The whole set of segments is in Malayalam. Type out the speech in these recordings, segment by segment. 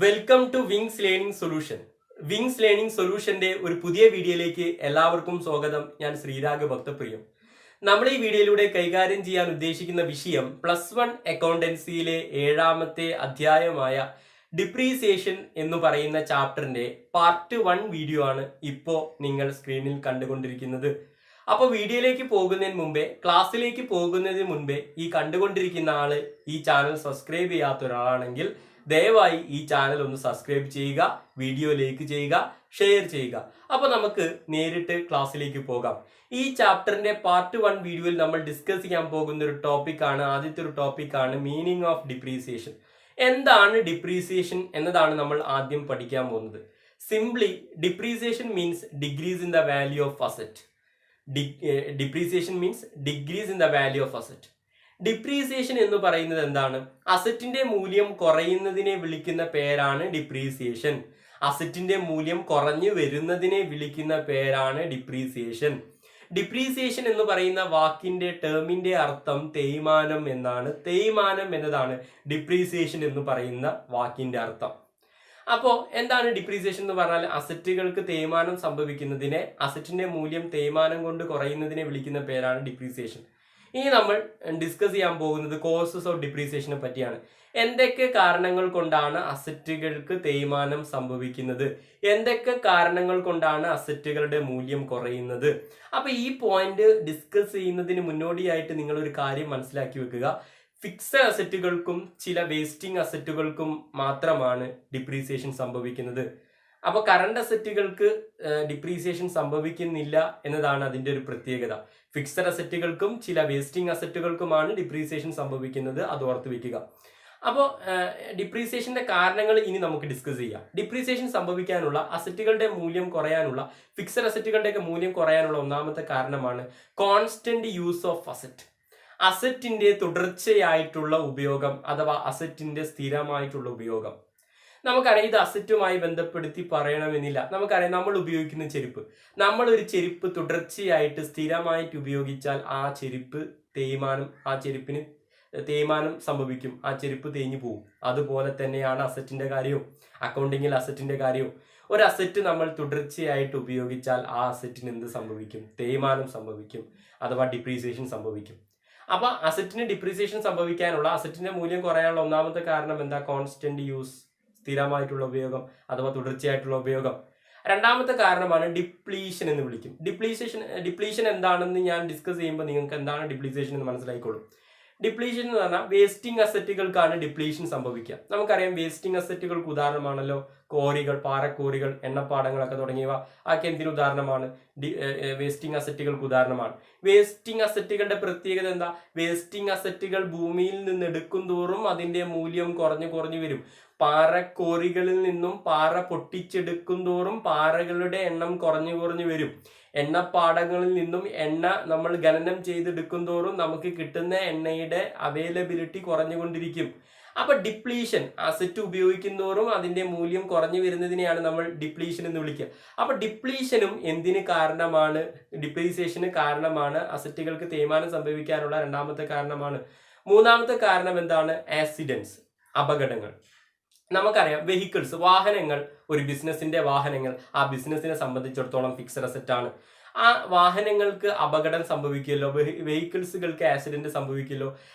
Welcome to wings learning solution. Wings learning സൊല്യൂഷന്റെ ഒരു പുതിയ വീഡിയോയിലേക്ക് എല്ലാവർക്കും സ്വാഗതം. ഞാൻ ശ്രീരാഗ് ഭക്തപ്രിയം. നമ്മൾ ഈ വീഡിയോയിലൂടെ കൈകാര്യം ചെയ്യാൻ ഉദ്ദേശിക്കുന്ന വിഷയം +1 അക്കൗണ്ടൻസിയിലെ 7ാമത്തെ അധ്യായമായ ഡിപ്രീസിയേഷൻ എന്ന് പറയുന്ന ചാപ്റ്ററിന്റെ പാർട്ട് 1 വീഡിയോ ആണ് ഇപ്പോൾ നിങ്ങൾ സ്ക്രീനിൽ കണ്ടുകൊണ്ടിരിക്കുന്നത്. അപ്പോൾ വീഡിയോയിലേക്ക് പോകുന്നതിന് മുമ്പേ, ക്ലാസ്സിലേക്ക് പോകുന്നതിന് മുൻപേ ഈ കണ്ടുകൊണ്ടിരിക്കുന്ന ആള് ഈ ചാനൽ സബ്സ്ക്രൈബ് ചെയ്യാത്ത ഒരാളാണെങ്കിൽ ദയവായി ഈ ചാനൽ ഒന്ന് സബ്സ്ക്രൈബ് ചെയ്യുക, വീഡിയോ ലൈക്ക് ചെയ്യുക, ഷെയർ ചെയ്യുക. അപ്പൊ നമുക്ക് നേരിട്ട് ക്ലാസ്സിലേക്ക് പോകാം. ഈ ചാപ്റ്ററിന്റെ പാർട്ട് 1 വീഡിയോയിൽ നമ്മൾ ഡിസ്കസ് ചെയ്യാൻ പോകുന്ന ഒരു ടോപ്പിക്കാണ്, ആദ്യത്തെ ഒരു ടോപ്പിക്കാണ് മീനിങ് ഓഫ് ഡിപ്രീസിയേഷൻ. എന്താണ് ഡിപ്രീസിയേഷൻ എന്നതാണ് നമ്മൾ ആദ്യം പഠിക്കാൻ പോകുന്നത്. Simply depreciation means decrease in the value of asset. Depreciation means decrease in the value of asset. Depreciation എന്ന് പറയുന്നത് എന്താണ്? അസറ്റിന്റെ മൂല്യം കുറയുന്നതിനെ വിളിക്കുന്ന പേരാണ് ഡിപ്രീസിയേഷൻ. അസറ്റിന്റെ മൂല്യം കുറഞ്ഞു വരുന്നതിനെ വിളിക്കുന്ന പേരാണ് ഡിപ്രീസിയേഷൻ. ഡിപ്രീസിയേഷൻ എന്ന് പറയുന്ന വാക്കിന്റെ ടേമിന്റെ അർത്ഥം തേയ്മാനം എന്നാണ്. തേയ്മാനം എന്നതാണ് ഡിപ്രീസിയേഷൻ എന്ന് പറയുന്ന വാക്കിന്റെ അർത്ഥം. അപ്പോൾ എന്താണ് ഡിപ്രീസിയേഷൻ എന്ന് പറഞ്ഞാൽ? അസറ്റുകൾക്ക് തേയ്മാനം സംഭവിക്കുന്നതിനെ, അസറ്റിന്റെ മൂല്യം തേയ്മാനം കൊണ്ട് കുറയുന്നതിനെ വിളിക്കുന്ന പേരാണ് ഡിപ്രീസിയേഷൻ. ഇനി നമ്മൾ ഡിസ്കസ് ചെയ്യാൻ പോകുന്നത് കോസസ് ഓഫ് ഡിപ്രീസിയേഷനെ പറ്റിയാണ്. എന്തൊക്കെ കാരണങ്ങൾ കൊണ്ടാണ് അസറ്റുകൾക്ക് തേയ്മാനം സംഭവിക്കുന്നത്, എന്തൊക്കെ കാരണങ്ങൾ കൊണ്ടാണ് അസറ്റുകളുടെ മൂല്യം കുറയുന്നത്. അപ്പൊ ഈ പോയിന്റ് ഡിസ്കസ് ചെയ്യുന്നതിന് മുന്നോടിയായിട്ട് നിങ്ങൾ ഒരു കാര്യം മനസ്സിലാക്കി വെക്കുക. ഫിക്സഡ് അസറ്റുകൾക്കും ചില വേസ്റ്റിംഗ് അസറ്റുകൾക്കും മാത്രമാണ് ഡിപ്രീസിയേഷൻ സംഭവിക്കുന്നത്. അപ്പോൾ കറണ്ട് അസറ്റുകൾക്ക് ഡിപ്രീസിയേഷൻ സംഭവിക്കുന്നില്ല എന്നതാണ് അതിന്റെ ഒരു പ്രത്യേകത. ഫിക്സഡ് അസറ്റുകൾക്കും ചില വേസ്റ്റിംഗ് അസറ്റുകൾക്കുമാണ് ഡിപ്രീസിയേഷൻ സംഭവിക്കുന്നത്, അത് ഓർത്ത് വെക്കുക. അപ്പോൾ ഡിപ്രീസിയേഷന്റെ കാരണങ്ങൾ ഇനി നമുക്ക് ഡിസ്കസ് ചെയ്യാം. ഡിപ്രീസിയേഷൻ സംഭവിക്കാനുള്ള, അസറ്റുകളുടെ മൂല്യം കുറയാനുള്ള, ഫിക്സഡ് അസറ്റുകളുടെയൊക്കെ മൂല്യം കുറയാനുള്ള ഒന്നാമത്തെ കാരണമാണ് കോൺസ്റ്റന്റ് യൂസ് ഓഫ് അസറ്റ്. അസറ്റിന്റെ തുടർച്ചയായിട്ടുള്ള ഉപയോഗം അഥവാ അസറ്റിന്റെ സ്ഥിരമായിട്ടുള്ള ഉപയോഗം. നമുക്കറിയാം, ഇത് അസറ്റുമായി ബന്ധപ്പെടുത്തി പറയണമെന്നില്ല. നമുക്കറിയാം, നമ്മൾ ഉപയോഗിക്കുന്ന ചെരുപ്പ്, നമ്മൾ ഒരു ചെരുപ്പ് തുടർച്ചയായിട്ട് സ്ഥിരമായിട്ട് ഉപയോഗിച്ചാൽ ആ ചെരുപ്പ് ആ ചെരുപ്പിന് തേയ്മാനം സംഭവിക്കും, ആ ചെരുപ്പ് തേഞ്ഞു പോകും. അതുപോലെ തന്നെയാണ് അസറ്റിന്റെ കാര്യവും, അക്കൗണ്ടിങ്ങിൽ അസറ്റിന്റെ കാര്യവും. ഒരു അസറ്റ് നമ്മൾ തുടർച്ചയായിട്ട് ഉപയോഗിച്ചാൽ ആ അസറ്റിന് എന്ത് സംഭവിക്കും? തേയ്മാനം സംഭവിക്കും, അഥവാ ഡിപ്രീസിയേഷൻ സംഭവിക്കും. അപ്പൊ അസറ്റിന് ഡിപ്രീസിയേഷൻ സംഭവിക്കാനുള്ള, അസറ്റിന്റെ മൂല്യം കുറയാനുള്ള ഒന്നാമത്തെ കാരണം എന്താ? കോൺസ്റ്റന്റ് യൂസ്, സ്ഥിരമായിട്ടുള്ള ഉപയോഗം അഥവാ തുടർച്ചയായിട്ടുള്ള ഉപയോഗം. രണ്ടാമത്തെ കാരണമാണ് ഡിപ്ലീഷൻ എന്ന് വിളിക്കും. ഡിപ്ലീഷൻ എന്താണെന്ന് ഞാൻ ഡിസ്കസ് ചെയ്യുമ്പോൾ നിങ്ങൾക്ക് എന്താണ് ഡിപ്ലീസിയേഷൻ എന്ന് മനസ്സിലായിക്കോളും. ഡിപ്ലീഷൻ എന്ന് പറഞ്ഞാൽ വേസ്റ്റിംഗ് അസറ്റുകൾക്കാണ് ഡിപ്ലീഷൻ സംഭവിക്കുക. നമുക്കറിയാം, വേസ്റ്റിംഗ് അസറ്റുകൾക്ക് ഉദാഹരണമാണല്ലോ കോറികൾ, പാറക്കോറികൾ, എണ്ണപ്പാടങ്ങളൊക്കെ തുടങ്ങിയവ. ആക്കെ എന്തിനു ഉദാഹരണമാണ്? വേസ്റ്റിംഗ് അസറ്റുകൾക്ക് ഉദാഹരണമാണ്. വേസ്റ്റിംഗ് അസറ്റുകളുടെ പ്രത്യേകത എന്താ? വേസ്റ്റിംഗ് അസറ്റുകൾ ഭൂമിയിൽ നിന്ന് എടുക്കും തോറും അതിന്റെ മൂല്യം കുറഞ്ഞു വരും. പാറക്കോറികളിൽ നിന്നും പാറ പൊട്ടിച്ചെടുക്കും തോറും പാറകളുടെ എണ്ണം കുറഞ്ഞു വരും. എണ്ണപ്പാടങ്ങളിൽ നിന്നും എണ്ണ നമ്മൾ ഖനനം ചെയ്തെടുക്കും തോറും നമുക്ക് കിട്ടുന്ന എണ്ണയുടെ അവൈലബിലിറ്റി കുറഞ്ഞുകൊണ്ടിരിക്കും. അപ്പൊ ഡിപ്ലീഷൻ, അസറ്റ് ഉപയോഗിക്കുന്നതോറും അതിന്റെ മൂല്യം കുറഞ്ഞു വരുന്നതിനെയാണ് നമ്മൾ ഡിപ്ലീഷൻ എന്ന് വിളിക്കുക. അപ്പൊ ഡിപ്ലീഷനും എന്തിന് കാരണമാണ്? ഡിപ്രീസിയേഷന് കാരണമാണ്. അസറ്റുകൾക്ക് തേയ്മാനം സംഭവിക്കാനുള്ള രണ്ടാമത്തെ കാരണമാണ്. മൂന്നാമത്തെ കാരണം എന്താണ്? ആക്സിഡൻസ്, അപകടങ്ങൾ. നമുക്കറിയാം, വെഹിക്കിൾസ്, വാഹനങ്ങൾ, ഒരു ബിസിനസിന്റെ വാഹനങ്ങൾ, ആ ബിസിനസിനെ സംബന്ധിച്ചിടത്തോളം ഫിക്സഡ് അസറ്റ് ആണ്. ആ വാഹനങ്ങൾക്ക് അപകടം സംഭവിക്കുമല്ലോ, വെഹിക്കിൾസുകൾക്ക് ആക്സിഡന്റ് സംഭവിക്കുമല്ലോ.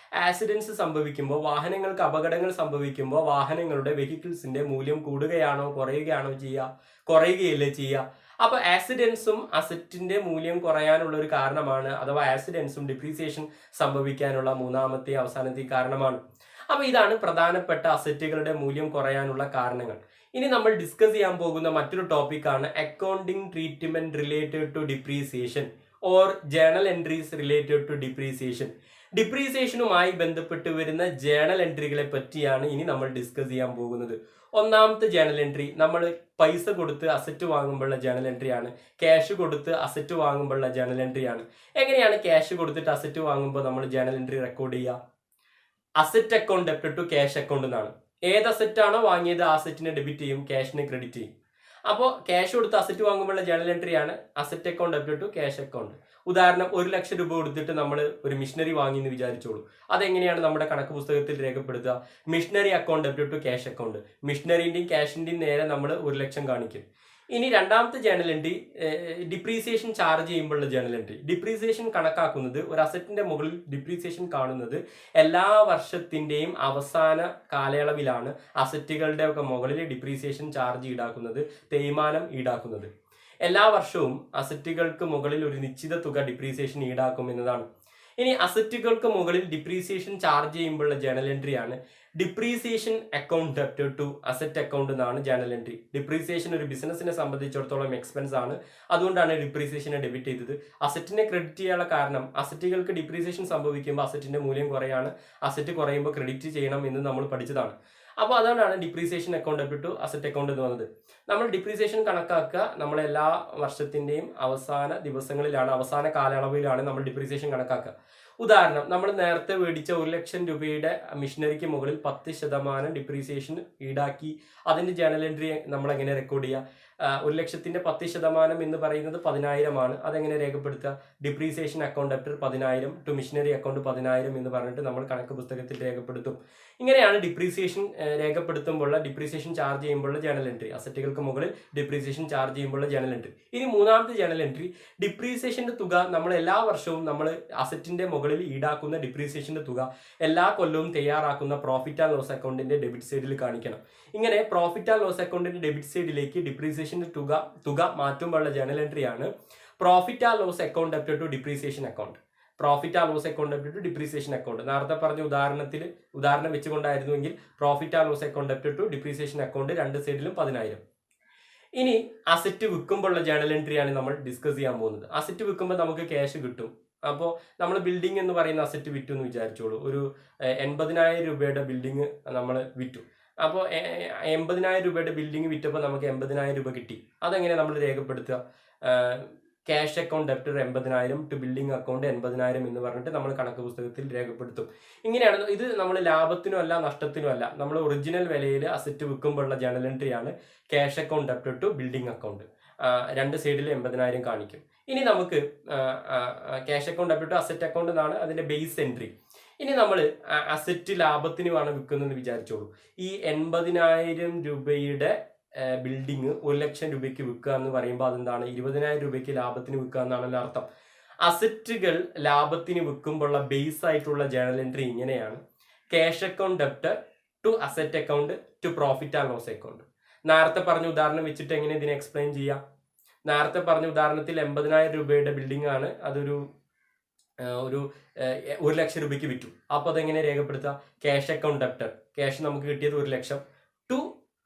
ആക്സിഡൻസ് സംഭവിക്കുമ്പോൾ, വാഹനങ്ങൾക്ക് അപകടങ്ങൾ സംഭവിക്കുമ്പോൾ വാഹനങ്ങളുടെ, വെഹിക്കിൾസിന്റെ മൂല്യം കൂടുകയാണോ കുറയുകയാണോ ചെയ്യുക? കുറയുകയല്ലേ ചെയ്യുക. അപ്പൊ ആക്സിഡൻസും അസറ്റിന്റെ മൂല്യം കുറയാനുള്ള ഒരു കാരണമാണ്, അഥവാ ആക്സിഡൻസും ഡിപ്രീസിയേഷൻ സംഭവിക്കാനുള്ള മൂന്നാമത്തെ അവസാനത്തെ കാരണമാണ്. അപ്പൊ ഇതാണ് പ്രധാനപ്പെട്ട അസറ്റുകളുടെ മൂല്യം കുറയാനുള്ള കാരണങ്ങൾ. ഇനി നമ്മൾ ഡിസ്കസ് ചെയ്യാൻ പോകുന്ന മറ്റൊരു ടോപ്പിക്കാണ് accounting treatment related to depreciation or journal entries related to depreciation. ഡിപ്രീസിയേഷനുമായി ബന്ധപ്പെട്ട് വരുന്ന ജേണൽ എൻട്രികളെ പറ്റിയാണ് ഇനി നമ്മൾ ഡിസ്കസ് ചെയ്യാൻ പോകുന്നത്. ഒന്നാമത്തെ ജേണൽ എൻട്രി, നമ്മൾ പൈസ കൊടുത്ത് അസറ്റ് വാങ്ങുമ്പോഴുള്ള ജേണൽ എൻട്രി ആണ്. ക്യാഷ് കൊടുത്ത് അസറ്റ് വാങ്ങുമ്പോഴുള്ള ജേണൽ എൻട്രി ആണ്. എങ്ങനെയാണ് ക്യാഷ് കൊടുത്തിട്ട് അസറ്റ് വാങ്ങുമ്പോൾ നമ്മൾ ജേണൽ എൻട്രി റെക്കോർഡ് ചെയ്യുക? Asset account debit to cash account എന്നാണ്. ഏത് അസറ്റ് ആണോ വാങ്ങിയത് ആ അസറ്റിനെ ഡെബിറ്റ് ചെയ്യും, ക്യാഷിനെ ക്രെഡിറ്റ് ചെയ്യും. അപ്പോൾ ക്യാഷ് കൊടുത്ത് അസറ്റ് വാങ്ങുമ്പോഴുള്ള ജേണൽ എൻട്രിയാണ് asset account debit to cash account. ഉദാഹരണം 1 ലക്ഷം രൂപ കൊടുത്തിട്ട് നമ്മൾ ഒരു മിഷനറി വാങ്ങി എന്ന് വിചാരിച്ചോളൂ. അതെങ്ങനെയാണ് നമ്മുടെ കണക്ക് പുസ്തകത്തിൽ രേഖപ്പെടുത്തുക? Machinery account debit to cash account. മിഷനറിന്റെയും ക്യാഷിന്റെയും നേരെ നമ്മൾ 1 ലക്ഷം കാണിക്കും. ഇനി രണ്ടാമത്തെ ജേണൽ എൻട്രി ഡിപ്രീസിയേഷൻ ചാർജ് ചെയ്യുമ്പോഴുള്ള ജേണൽ എൻട്രി. ഡിപ്രീസിയേഷൻ കണക്കാക്കുന്നത്, ഒരു അസറ്റിന്റെ മുകളിൽ ഡിപ്രീസിയേഷൻ കാണുന്നത് എല്ലാ വർഷത്തിന്റെയും അവസാന കാലയളവിലാണ് അസറ്റുകളുടെ ഒക്കെ മുകളിൽ ഡിപ്രീസിയേഷൻ ചാർജ് ഈടാക്കുന്നത്, തേയ്മാനം ഈടാക്കുന്നത്. എല്ലാ വർഷവും അസറ്റുകൾക്ക് മുകളിൽ ഒരു നിശ്ചിത തുക ഡിപ്രീസിയേഷൻ ഈടാക്കും എന്നതാണ്. ഇനി അസറ്റുകൾക്ക് മുകളിൽ ഡിപ്രീസിയേഷൻ ചാർജ് ചെയ്യുമ്പോഴുള്ള ജേണൽ എൻട്രിയാണ് depreciation account debit to asset account എന്നാണ് ജേണൽ എൻട്രി. ഡിപ്രീസിയേഷൻ ഒരു ബിസിനസിനെ സംബന്ധിച്ചിടത്തോളം എക്സ്പെൻസ് ആണ്, അതുകൊണ്ടാണ് ഡിപ്രീസിയേഷനെ ഡെബിറ്റ് ചെയ്തത്. അസറ്റിനെ ക്രെഡിറ്റ് ചെയ്യാനുള്ള കാരണം, അസറ്റുകൾക്ക് ഡിപ്രീസിയേഷൻ സംഭവിക്കുമ്പോൾ അസറ്റിന്റെ മൂല്യം കുറയാണ്, അസറ്റ് കുറയുമ്പോൾ ക്രെഡിറ്റ് ചെയ്യണം എന്ന് നമ്മൾ പഠിച്ചതാണ്. അപ്പോൾ അതുകൊണ്ടാണ് depreciation account debit to asset account എന്ന് വന്നത്. നമ്മൾ ഡിപ്രീസിയേഷൻ കണക്കാക്കുക നമ്മൾ എല്ലാ വർഷത്തിന്റെയും അവസാന ദിവസങ്ങളിലാണ്, അവസാന കാലയളവിലാണ് നമ്മൾ ഡിപ്രീസിയേഷൻ കണക്കാക്കുക. ഉദാഹരണം, നമ്മൾ നേരത്തെ മേടിച്ച 1 ലക്ഷം രൂപയുടെ മിഷനറിക്ക് മുകളിൽ 10% ഡിപ്രീസിയേഷൻ ഈടാക്കി. അതിന്റെ ജേണൽ എൻട്രി നമ്മൾ എങ്ങനെ റെക്കോർഡ് ചെയ്യുക? 1 ലക്ഷത്തിന്റെ 10% എന്ന് പറയുന്നത് 10,000 ആണ്. അതെങ്ങനെ രേഖപ്പെടുത്തുക? Depreciation account debit 10,000 to machinery account 10,000 എന്ന് പറഞ്ഞിട്ട് നമ്മൾ കണക്ക് പുസ്തകത്തിൽ രേഖപ്പെടുത്തും. ഇങ്ങനെയാണ് ഡിപ്രീസിയേഷൻ രേഖപ്പെടുത്തുമ്പോൾ, ഡിപ്രീസിയേഷൻ ചാർജ് ചെയ്യുമ്പോൾ ജേണൽ എൻട്രി. അസറ്റുകൾക്ക് മുകളിൽ ഡിപ്രീസിയേഷൻ ചാർജ് ചെയ്യുമ്പോൾ ജേണൽ എൻട്രി. ഇനി മൂന്നാമത്തെ ജേണൽ എൻട്രി, ഡിപ്രീസിയേഷന്റെ തുക നമ്മൾ എല്ലാ വർഷവും നമ്മൾ അസറ്റിന്റെ മുകളിൽ ഈടാക്കുന്ന ഡിപ്രീസിയേഷന്റെ തുക എല്ലാ കൊല്ലവും തയ്യാറാക്കുന്ന പ്രോഫിറ്റ് ആൻഡ് ലോസ് അക്കൗണ്ടിന്റെ ഡെബിറ്റ് സൈഡിൽ കാണിക്കണം. ഇങ്ങനെ പ്രോഫിറ്റ് ആൻഡ് ലോസ് അക്കൗണ്ടിന്റെ ഡെബിറ്റ് സൈഡിലേക്ക് ഡിപ്രീസിയേഷന്റെ തുക മാറ്റുമ്പോഴുള്ള ജേണൽ എൻട്രിയാണ് profit and loss account debit to depreciation account. Profit and loss account debit to depreciation account. നേരത്തെ പറഞ്ഞ ഉദാഹരണം വെച്ചുകൊണ്ടായിരുന്നുവെങ്കിൽ profit and loss account debit to depreciation account രണ്ട് സൈഡിലും 10,000. ഇനി അസറ്റ് വിൽക്കുമ്പോഴുള്ള ജേണൽ എൻട്രിയാണ് നമ്മൾ ഡിസ്കസ് ചെയ്യാൻ പോകുന്നത്. അസറ്റ് വിൽക്കുമ്പോൾ നമുക്ക് ക്യാഷ് കിട്ടും. അപ്പോൾ നമ്മൾ ബിൽഡിംഗ് എന്ന് പറയുന്ന അസറ്റ് വിറ്റു എന്ന് വിചാരിച്ചോളൂ. ഒരു 80,000 രൂപയുടെ ബിൽഡിംഗ് നമ്മൾ വിറ്റു. അപ്പോൾ 80,000 രൂപയുടെ ബിൽഡിംഗ് വിറ്റപ്പോൾ നമുക്ക് 80,000 രൂപ കിട്ടി. അതെങ്ങനെ നമ്മൾ രേഖപ്പെടുത്തുക? Cash account debit 80,000 to building account 80,000 എന്ന് പറഞ്ഞിട്ട് നമ്മൾ കണക്ക് പുസ്തകത്തിൽ രേഖപ്പെടുത്തും. ഇങ്ങനെയാണ്. ഇത് നമ്മൾ ലാഭത്തിനും അല്ല നഷ്ടത്തിനും അല്ല, നമ്മൾ ഒറിജിനൽ വിലയിൽ അസറ്റ് വിൽക്കുമ്പോഴുള്ള ജേണൽ എൻട്രിയാണ് cash account debit to building account. രണ്ട് സൈഡിൽ 80,000 കാണിക്കും. ഇനി നമുക്ക് cash account debit to asset account എന്നാണ് അതിന്റെ ബേസ് എൻട്രി. ഇനി നമ്മൾ അസറ്റ് ലാഭത്തിനുമാണ് വിൽക്കുന്നതെന്ന് വിചാരിച്ചോളൂ. ഈ 80,000 രൂപയുടെ ബിൽഡിംഗ് 1 ലക്ഷം രൂപയ്ക്ക് വിൽക്കുക എന്ന് പറയുമ്പോൾ അതെന്താണ്? 20,000 രൂപയ്ക്ക് ലാഭത്തിന് വിൽക്കുക എന്നാണല്ലോ അർത്ഥം. അസറ്റുകൾ ലാഭത്തിന് വിൽക്കുമ്പോഴുള്ള ബേസ് ആയിട്ടുള്ള ജേണൽ എൻട്രി ഇങ്ങനെയാണ്: cash account debit to asset account to profit and loss account. നേരത്തെ പറഞ്ഞ ഉദാഹരണം വെച്ചിട്ട് എങ്ങനെ ഇതിനെ എക്സ്പ്ലെയിൻ ചെയ്യാം? നേരത്തെ പറഞ്ഞ ഉദാഹരണത്തിൽ 80,000 രൂപയുടെ ബിൽഡിംഗ് ആണ്, അതൊരു 1 ലക്ഷം രൂപയ്ക്ക് വിറ്റു. അപ്പോൾ അതെങ്ങനെ രേഖപ്പെടുത്തുക? ക്യാഷ് അക്കൗണ്ട് ഡെബിറ്റ്, ക്യാഷ് നമുക്ക് കിട്ടിയത് 1 ലക്ഷം, to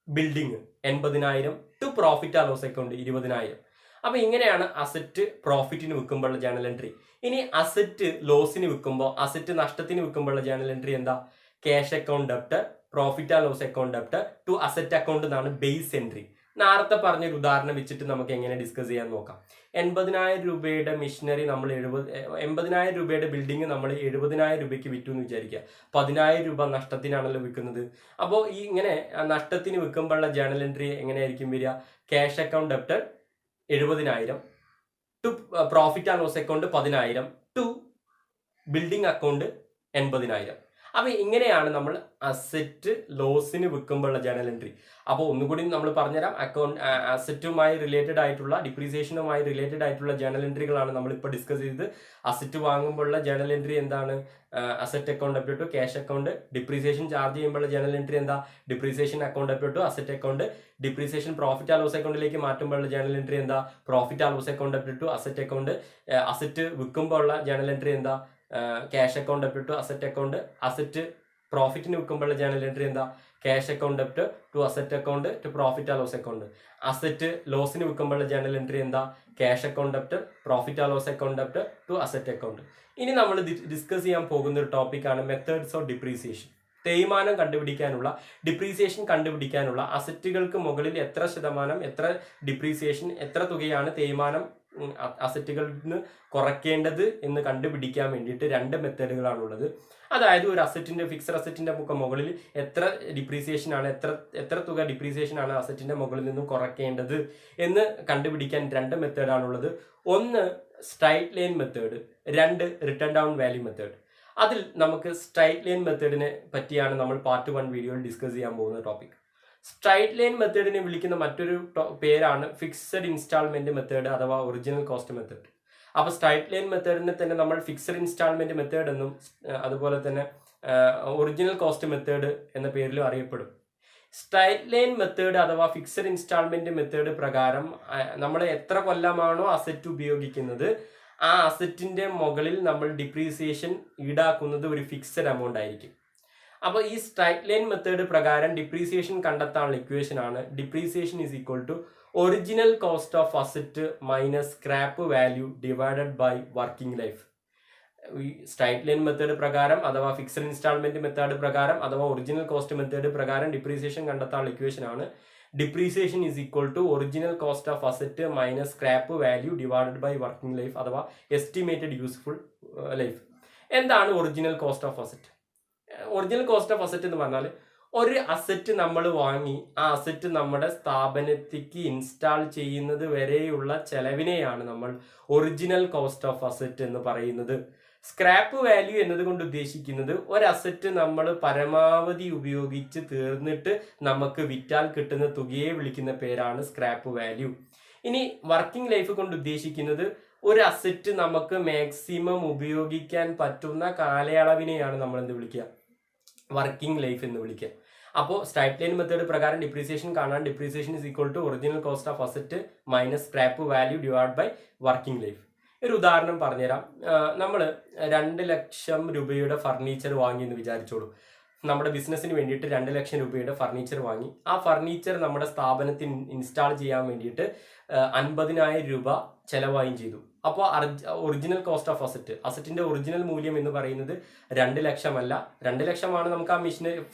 building 80,000 to profit and loss account 20,000. അപ്പൊ ഇങ്ങനെയാണ് അസറ്റ് പ്രോഫിറ്റിന് വിൽക്കുമ്പോഴുള്ള ജേണൽ എൻട്രി. ഇനി അസറ്റ് ലോസിന് വിൽക്കുമ്പോൾ, അസറ്റ് നഷ്ടത്തിന് വിൽക്കുമ്പോഴുള്ള ജേണൽ എൻട്രി എന്താ? Cash account debit profit and loss account debit to asset account എന്നാണ് ബേസ് എൻട്രി. നേരത്തെ പറഞ്ഞൊരു ഉദാഹരണം വെച്ചിട്ട് നമുക്ക് എങ്ങനെ ഡിസ്കസ് ചെയ്യാൻ നോക്കാം. 80,000 രൂപയുടെ മിഷനറി നമ്മൾ 80,000 രൂപയുടെ ബിൽഡിംഗ് നമ്മൾ 70,000 രൂപയ്ക്ക് വിറ്റു എന്ന് വിചാരിക്കുക. 10,000 രൂപ നഷ്ടത്തിനാണല്ലോ വിൽക്കുന്നത്. അപ്പോൾ ഈ ഇങ്ങനെ നഷ്ടത്തിന് വിൽക്കുമ്പോഴുള്ള ജേണൽ എൻട്രി എങ്ങനെയായിരിക്കും വരിക? Cash account debit 70,000 to profit and loss account 10,000 to building account 80,000. അപ്പൊ ഇങ്ങനെയാണ് നമ്മൾ അസറ്റ് ലോസിന് വിൽക്കുമ്പോഴുള്ള ജേണൽ എൻട്രി. അപ്പോൾ ഒന്നുകൂടി നമ്മൾ പറഞ്ഞുതരാം. അസറ്റുമായി റിലേറ്റഡ് ആയിട്ടുള്ള, ഡിപ്രീസിയേഷനുമായി റിലേറ്റഡ് ആയിട്ടുള്ള ജേണൽ എൻട്രികളാണ് നമ്മൾ ഇപ്പോൾ ഡിസ്കസ് ചെയ്തത്. അസറ്റ് വാങ്ങുമ്പോഴുള്ള ജേണൽ എൻട്രി എന്താണ്? Asset account debit to cash account. Depreciation charge ചെയ്യുമ്പോഴുള്ള ജേണൽ എൻട്രി എന്താ? Depreciation account debit to asset account. Depreciation profit and loss അക്കൗണ്ടിലേക്ക് മാറ്റുമ്പോഴുള്ള ജേണൽ എൻട്രി എന്താ? Profit and loss account debit to asset account. Asset വിൽക്കുമ്പോഴുള്ള ജേണൽ എൻട്രി എന്താ? Cash account debit to asset account. Asset പ്രോഫിറ്റിന് വിൽക്കുമ്പോഴുള്ള ജേണൽ എൻട്രി എന്താ? Cash account debit to asset account to profit and loss account. Asset ലോസിന് വിൽക്കുമ്പോഴുള്ള ജേണൽ എൻട്രി എന്താ? Cash account debit profit and loss account debit to asset account. ഇനി നമ്മൾ ഡിസ്കസ് ചെയ്യാൻ പോകുന്ന ഒരു ടോപ്പിക്കാണ് മെത്തേഡ്സ് ഓഫ് ഡിപ്രീസിയേഷൻ. തേയ്മാനം കണ്ടുപിടിക്കാനുള്ള, ഡിപ്രീസിയേഷൻ കണ്ടുപിടിക്കാനുള്ള, അസറ്റുകൾക്ക് മുകളിൽ എത്ര ശതമാനം, എത്ര ഡിപ്രീസിയേഷൻ, എത്ര തുകയാണ് തേയ്മാനം അസറ്റുകളിൽ നിന്ന് കുറയ്ക്കേണ്ടത് എന്ന് കണ്ടുപിടിക്കാൻ വേണ്ടിയിട്ട് 2 മെത്തേഡുകളാണുള്ളത്. അതായത് ഒരു അസറ്റിന്റെ ഫിക്സഡ് അസറ്റിന്റെ മുകളിൽ എത്ര ഡിപ്രീസിയേഷൻ ആണ്, എത്ര തുക ഡിപ്രീസിയേഷൻ ആണ് അസറ്റിന്റെ മുകളിൽ നിന്നും കുറയ്ക്കേണ്ടത് എന്ന് കണ്ടുപിടിക്കാൻ 2 മെത്തേഡാണുള്ളത്. ഒന്ന് straight line method, 2 return down value method. അതിൽ നമുക്ക് സ്ട്രൈറ്റ് ലൈൻ മെത്തേഡിനെ പറ്റിയാണ് നമ്മൾ പാർട്ട് 1 വീഡിയോയിൽ ഡിസ്കസ് ചെയ്യാൻ പോകുന്ന ടോപ്പിക്. സ്ട്രൈറ്റ് ലൈൻ മെത്തേഡിനെ വിളിക്കുന്ന മറ്റൊരു പേരാണ് ഫിക്സഡ് ഇൻസ്റ്റാൾമെന്റ് മെത്തേഡ് അഥവാ ഒറിജിനൽ കോസ്റ്റ് മെത്തേഡ്. അപ്പോൾ സ്ട്രൈറ്റ് ലൈൻ മെത്തേഡിനെ തന്നെ നമ്മൾ ഫിക്സഡ് ഇൻസ്റ്റാൾമെന്റ് മെത്തേഡ് എന്നും അതുപോലെ തന്നെ ഒറിജിനൽ കോസ്റ്റ് മെത്തേഡ് എന്ന പേരിലും അറിയപ്പെടും. സ്ട്രൈറ്റ് ലൈൻ മെത്തേഡ് അഥവാ ഫിക്സഡ് ഇൻസ്റ്റാൾമെന്റ് മെത്തേഡ് പ്രകാരം നമ്മൾ എത്ര കൊല്ലമാണോ അസറ്റ് ഉപയോഗിക്കുന്നത് ആ അസറ്റിന്റെ മുകളിൽ നമ്മൾ ഡിപ്രീസിയേഷൻ ഈടാക്കുന്നത് ഒരു ഫിക്സഡ് എമൗണ്ട് ആയിരിക്കും. അപ്പോൾ ഈ സ്ട്രൈറ്റ് ലൈൻ മെത്തേഡ് പ്രകാരം ഡിപ്രീസിയേഷൻ കണ്ടെത്താനുള്ള ഇക്വേഷൻ ആണ് depreciation is equal to original cost of asset minus scrap value divided by working life. ഈ സ്ട്രൈറ്റ് ലൈൻ മെത്തേഡ് പ്രകാരം അഥവാ ഫിക്സഡ് ഇൻസ്റ്റാൾമെന്റ് മെത്തേഡ് പ്രകാരം അഥവാ ഒറിജിനൽ കോസ്റ്റ് മെത്തേഡ് പ്രകാരം ഡിപ്രീസിയേഷൻ കണ്ടെത്താനുള്ള ഇക്വേഷൻ ആണ് depreciation is equal to original cost of asset minus scrap value divided by working life അഥവാ എസ്റ്റിമേറ്റഡ് യൂസ്ഫുൾ ലൈഫ്. എന്താണ് original cost of asset? Original cost of asset എന്ന് പറഞ്ഞാൽ ഒരു അസറ്റ് നമ്മൾ വാങ്ങി ആ അസറ്റ് നമ്മുടെ സ്ഥാപനത്തിലേക്ക് ഇൻസ്റ്റാൾ ചെയ്യുന്നത് വരെയുള്ള ചെലവിനെയാണ് നമ്മൾ ഒറിജിനൽ കോസ്റ്റ് ഓഫ് അസറ്റ് എന്ന് പറയുന്നത്. സ്ക്രാപ്പ് വാല്യൂ എന്നതുകൊണ്ട് ഉദ്ദേശിക്കുന്നത് ഒരു അസറ്റ് നമ്മൾ പരമാവധി ഉപയോഗിച്ച് തീർന്നിട്ട് നമുക്ക് വിറ്റാൽ കിട്ടുന്ന തുകയെ വിളിക്കുന്ന പേരാണ് സ്ക്രാപ്പ് വാല്യൂ. ഇനി വർക്കിംഗ് ലൈഫ് കൊണ്ട് ഉദ്ദേശിക്കുന്നത് ഒരു അസറ്റ് നമുക്ക് മാക്സിമം ഉപയോഗിക്കാൻ പറ്റുന്ന കാലയളവിനെയാണ് നമ്മൾ എന്ത് വിളിക്കുക? വർക്കിംഗ് ലൈഫ് എന്ന് വിളിക്കുക. അപ്പോൾ സ്ട്രൈറ്റ് ലൈൻ മെത്തേഡ് പ്രകാരം ഡിപ്രീസിയേഷൻ കാണാൻ depreciation is equal to original cost of asset minus scrap value divide by working life. ഒരു ഉദാഹരണം പറഞ്ഞുതരാം. നമ്മൾ 2 ലക്ഷം രൂപയുടെ ഫർണിച്ചർ വാങ്ങി എന്ന് വിചാരിച്ചോളൂ. നമ്മുടെ ബിസിനസ്സിന് വേണ്ടിയിട്ട് 2 ലക്ഷം രൂപയുടെ ഫർണിച്ചർ വാങ്ങി. ആ ഫർണിച്ചർ നമ്മുടെ സ്ഥാപനത്തിൽ ഇൻസ്റ്റാൾ ചെയ്യാൻ വേണ്ടിയിട്ട് 50,000 രൂപ ചെലവായും ചെയ്തു. അപ്പോൾ ഒറിജിനൽ കോസ്റ്റ് ഓഫ് അസറ്റിന്റെ ഒറിജിനൽ മൂല്യം എന്ന് പറയുന്നത് 2 ലക്ഷമല്ല. 2 ലക്ഷമാണ് നമുക്ക് ആ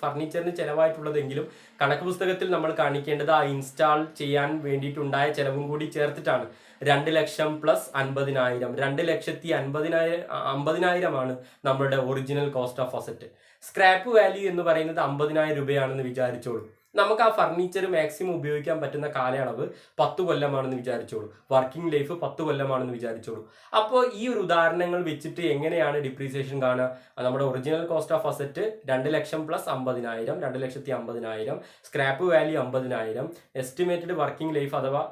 ഫർണിച്ചറിന് ചെലവായിട്ടുള്ളതെങ്കിലും കണക്ക് പുസ്തകത്തിൽ നമ്മൾ കാണിക്കേണ്ടത് ആ ഇൻസ്റ്റാൾ ചെയ്യാൻ വേണ്ടിയിട്ടുണ്ടായ ചെലവും കൂടി ചേർത്തിട്ടാണ്. 2 ലക്ഷം പ്ലസ് 50,000, 2,50,000 നമ്മളുടെ original cost of asset. Scrap value എന്ന് പറയുന്നത് 50,000 രൂപയാണെന്ന് വിചാരിച്ചോളൂ. നമുക്ക് ആ ഫർണിച്ചർ മാക്സിമം ഉപയോഗിക്കാൻ പറ്റുന്ന കാലയളവ് 10 കൊല്ലമാണെന്ന് വിചാരിച്ചോളൂ. Working life 10 കൊല്ലമാണെന്ന് വിചാരിച്ചോളൂ. അപ്പോൾ ഈ ഒരു ഉദാഹരണങ്ങൾ വെച്ചിട്ട് എങ്ങനെയാണ് ഡിപ്രീസിയേഷൻ കാണുക? നമ്മുടെ ഒറിജിനൽ കോസ്റ്റ് ഓഫ് അസറ്റ് 2 ലക്ഷം plus 50,000, 2,50,000, scrap value 50,000, estimated working life അഥവാ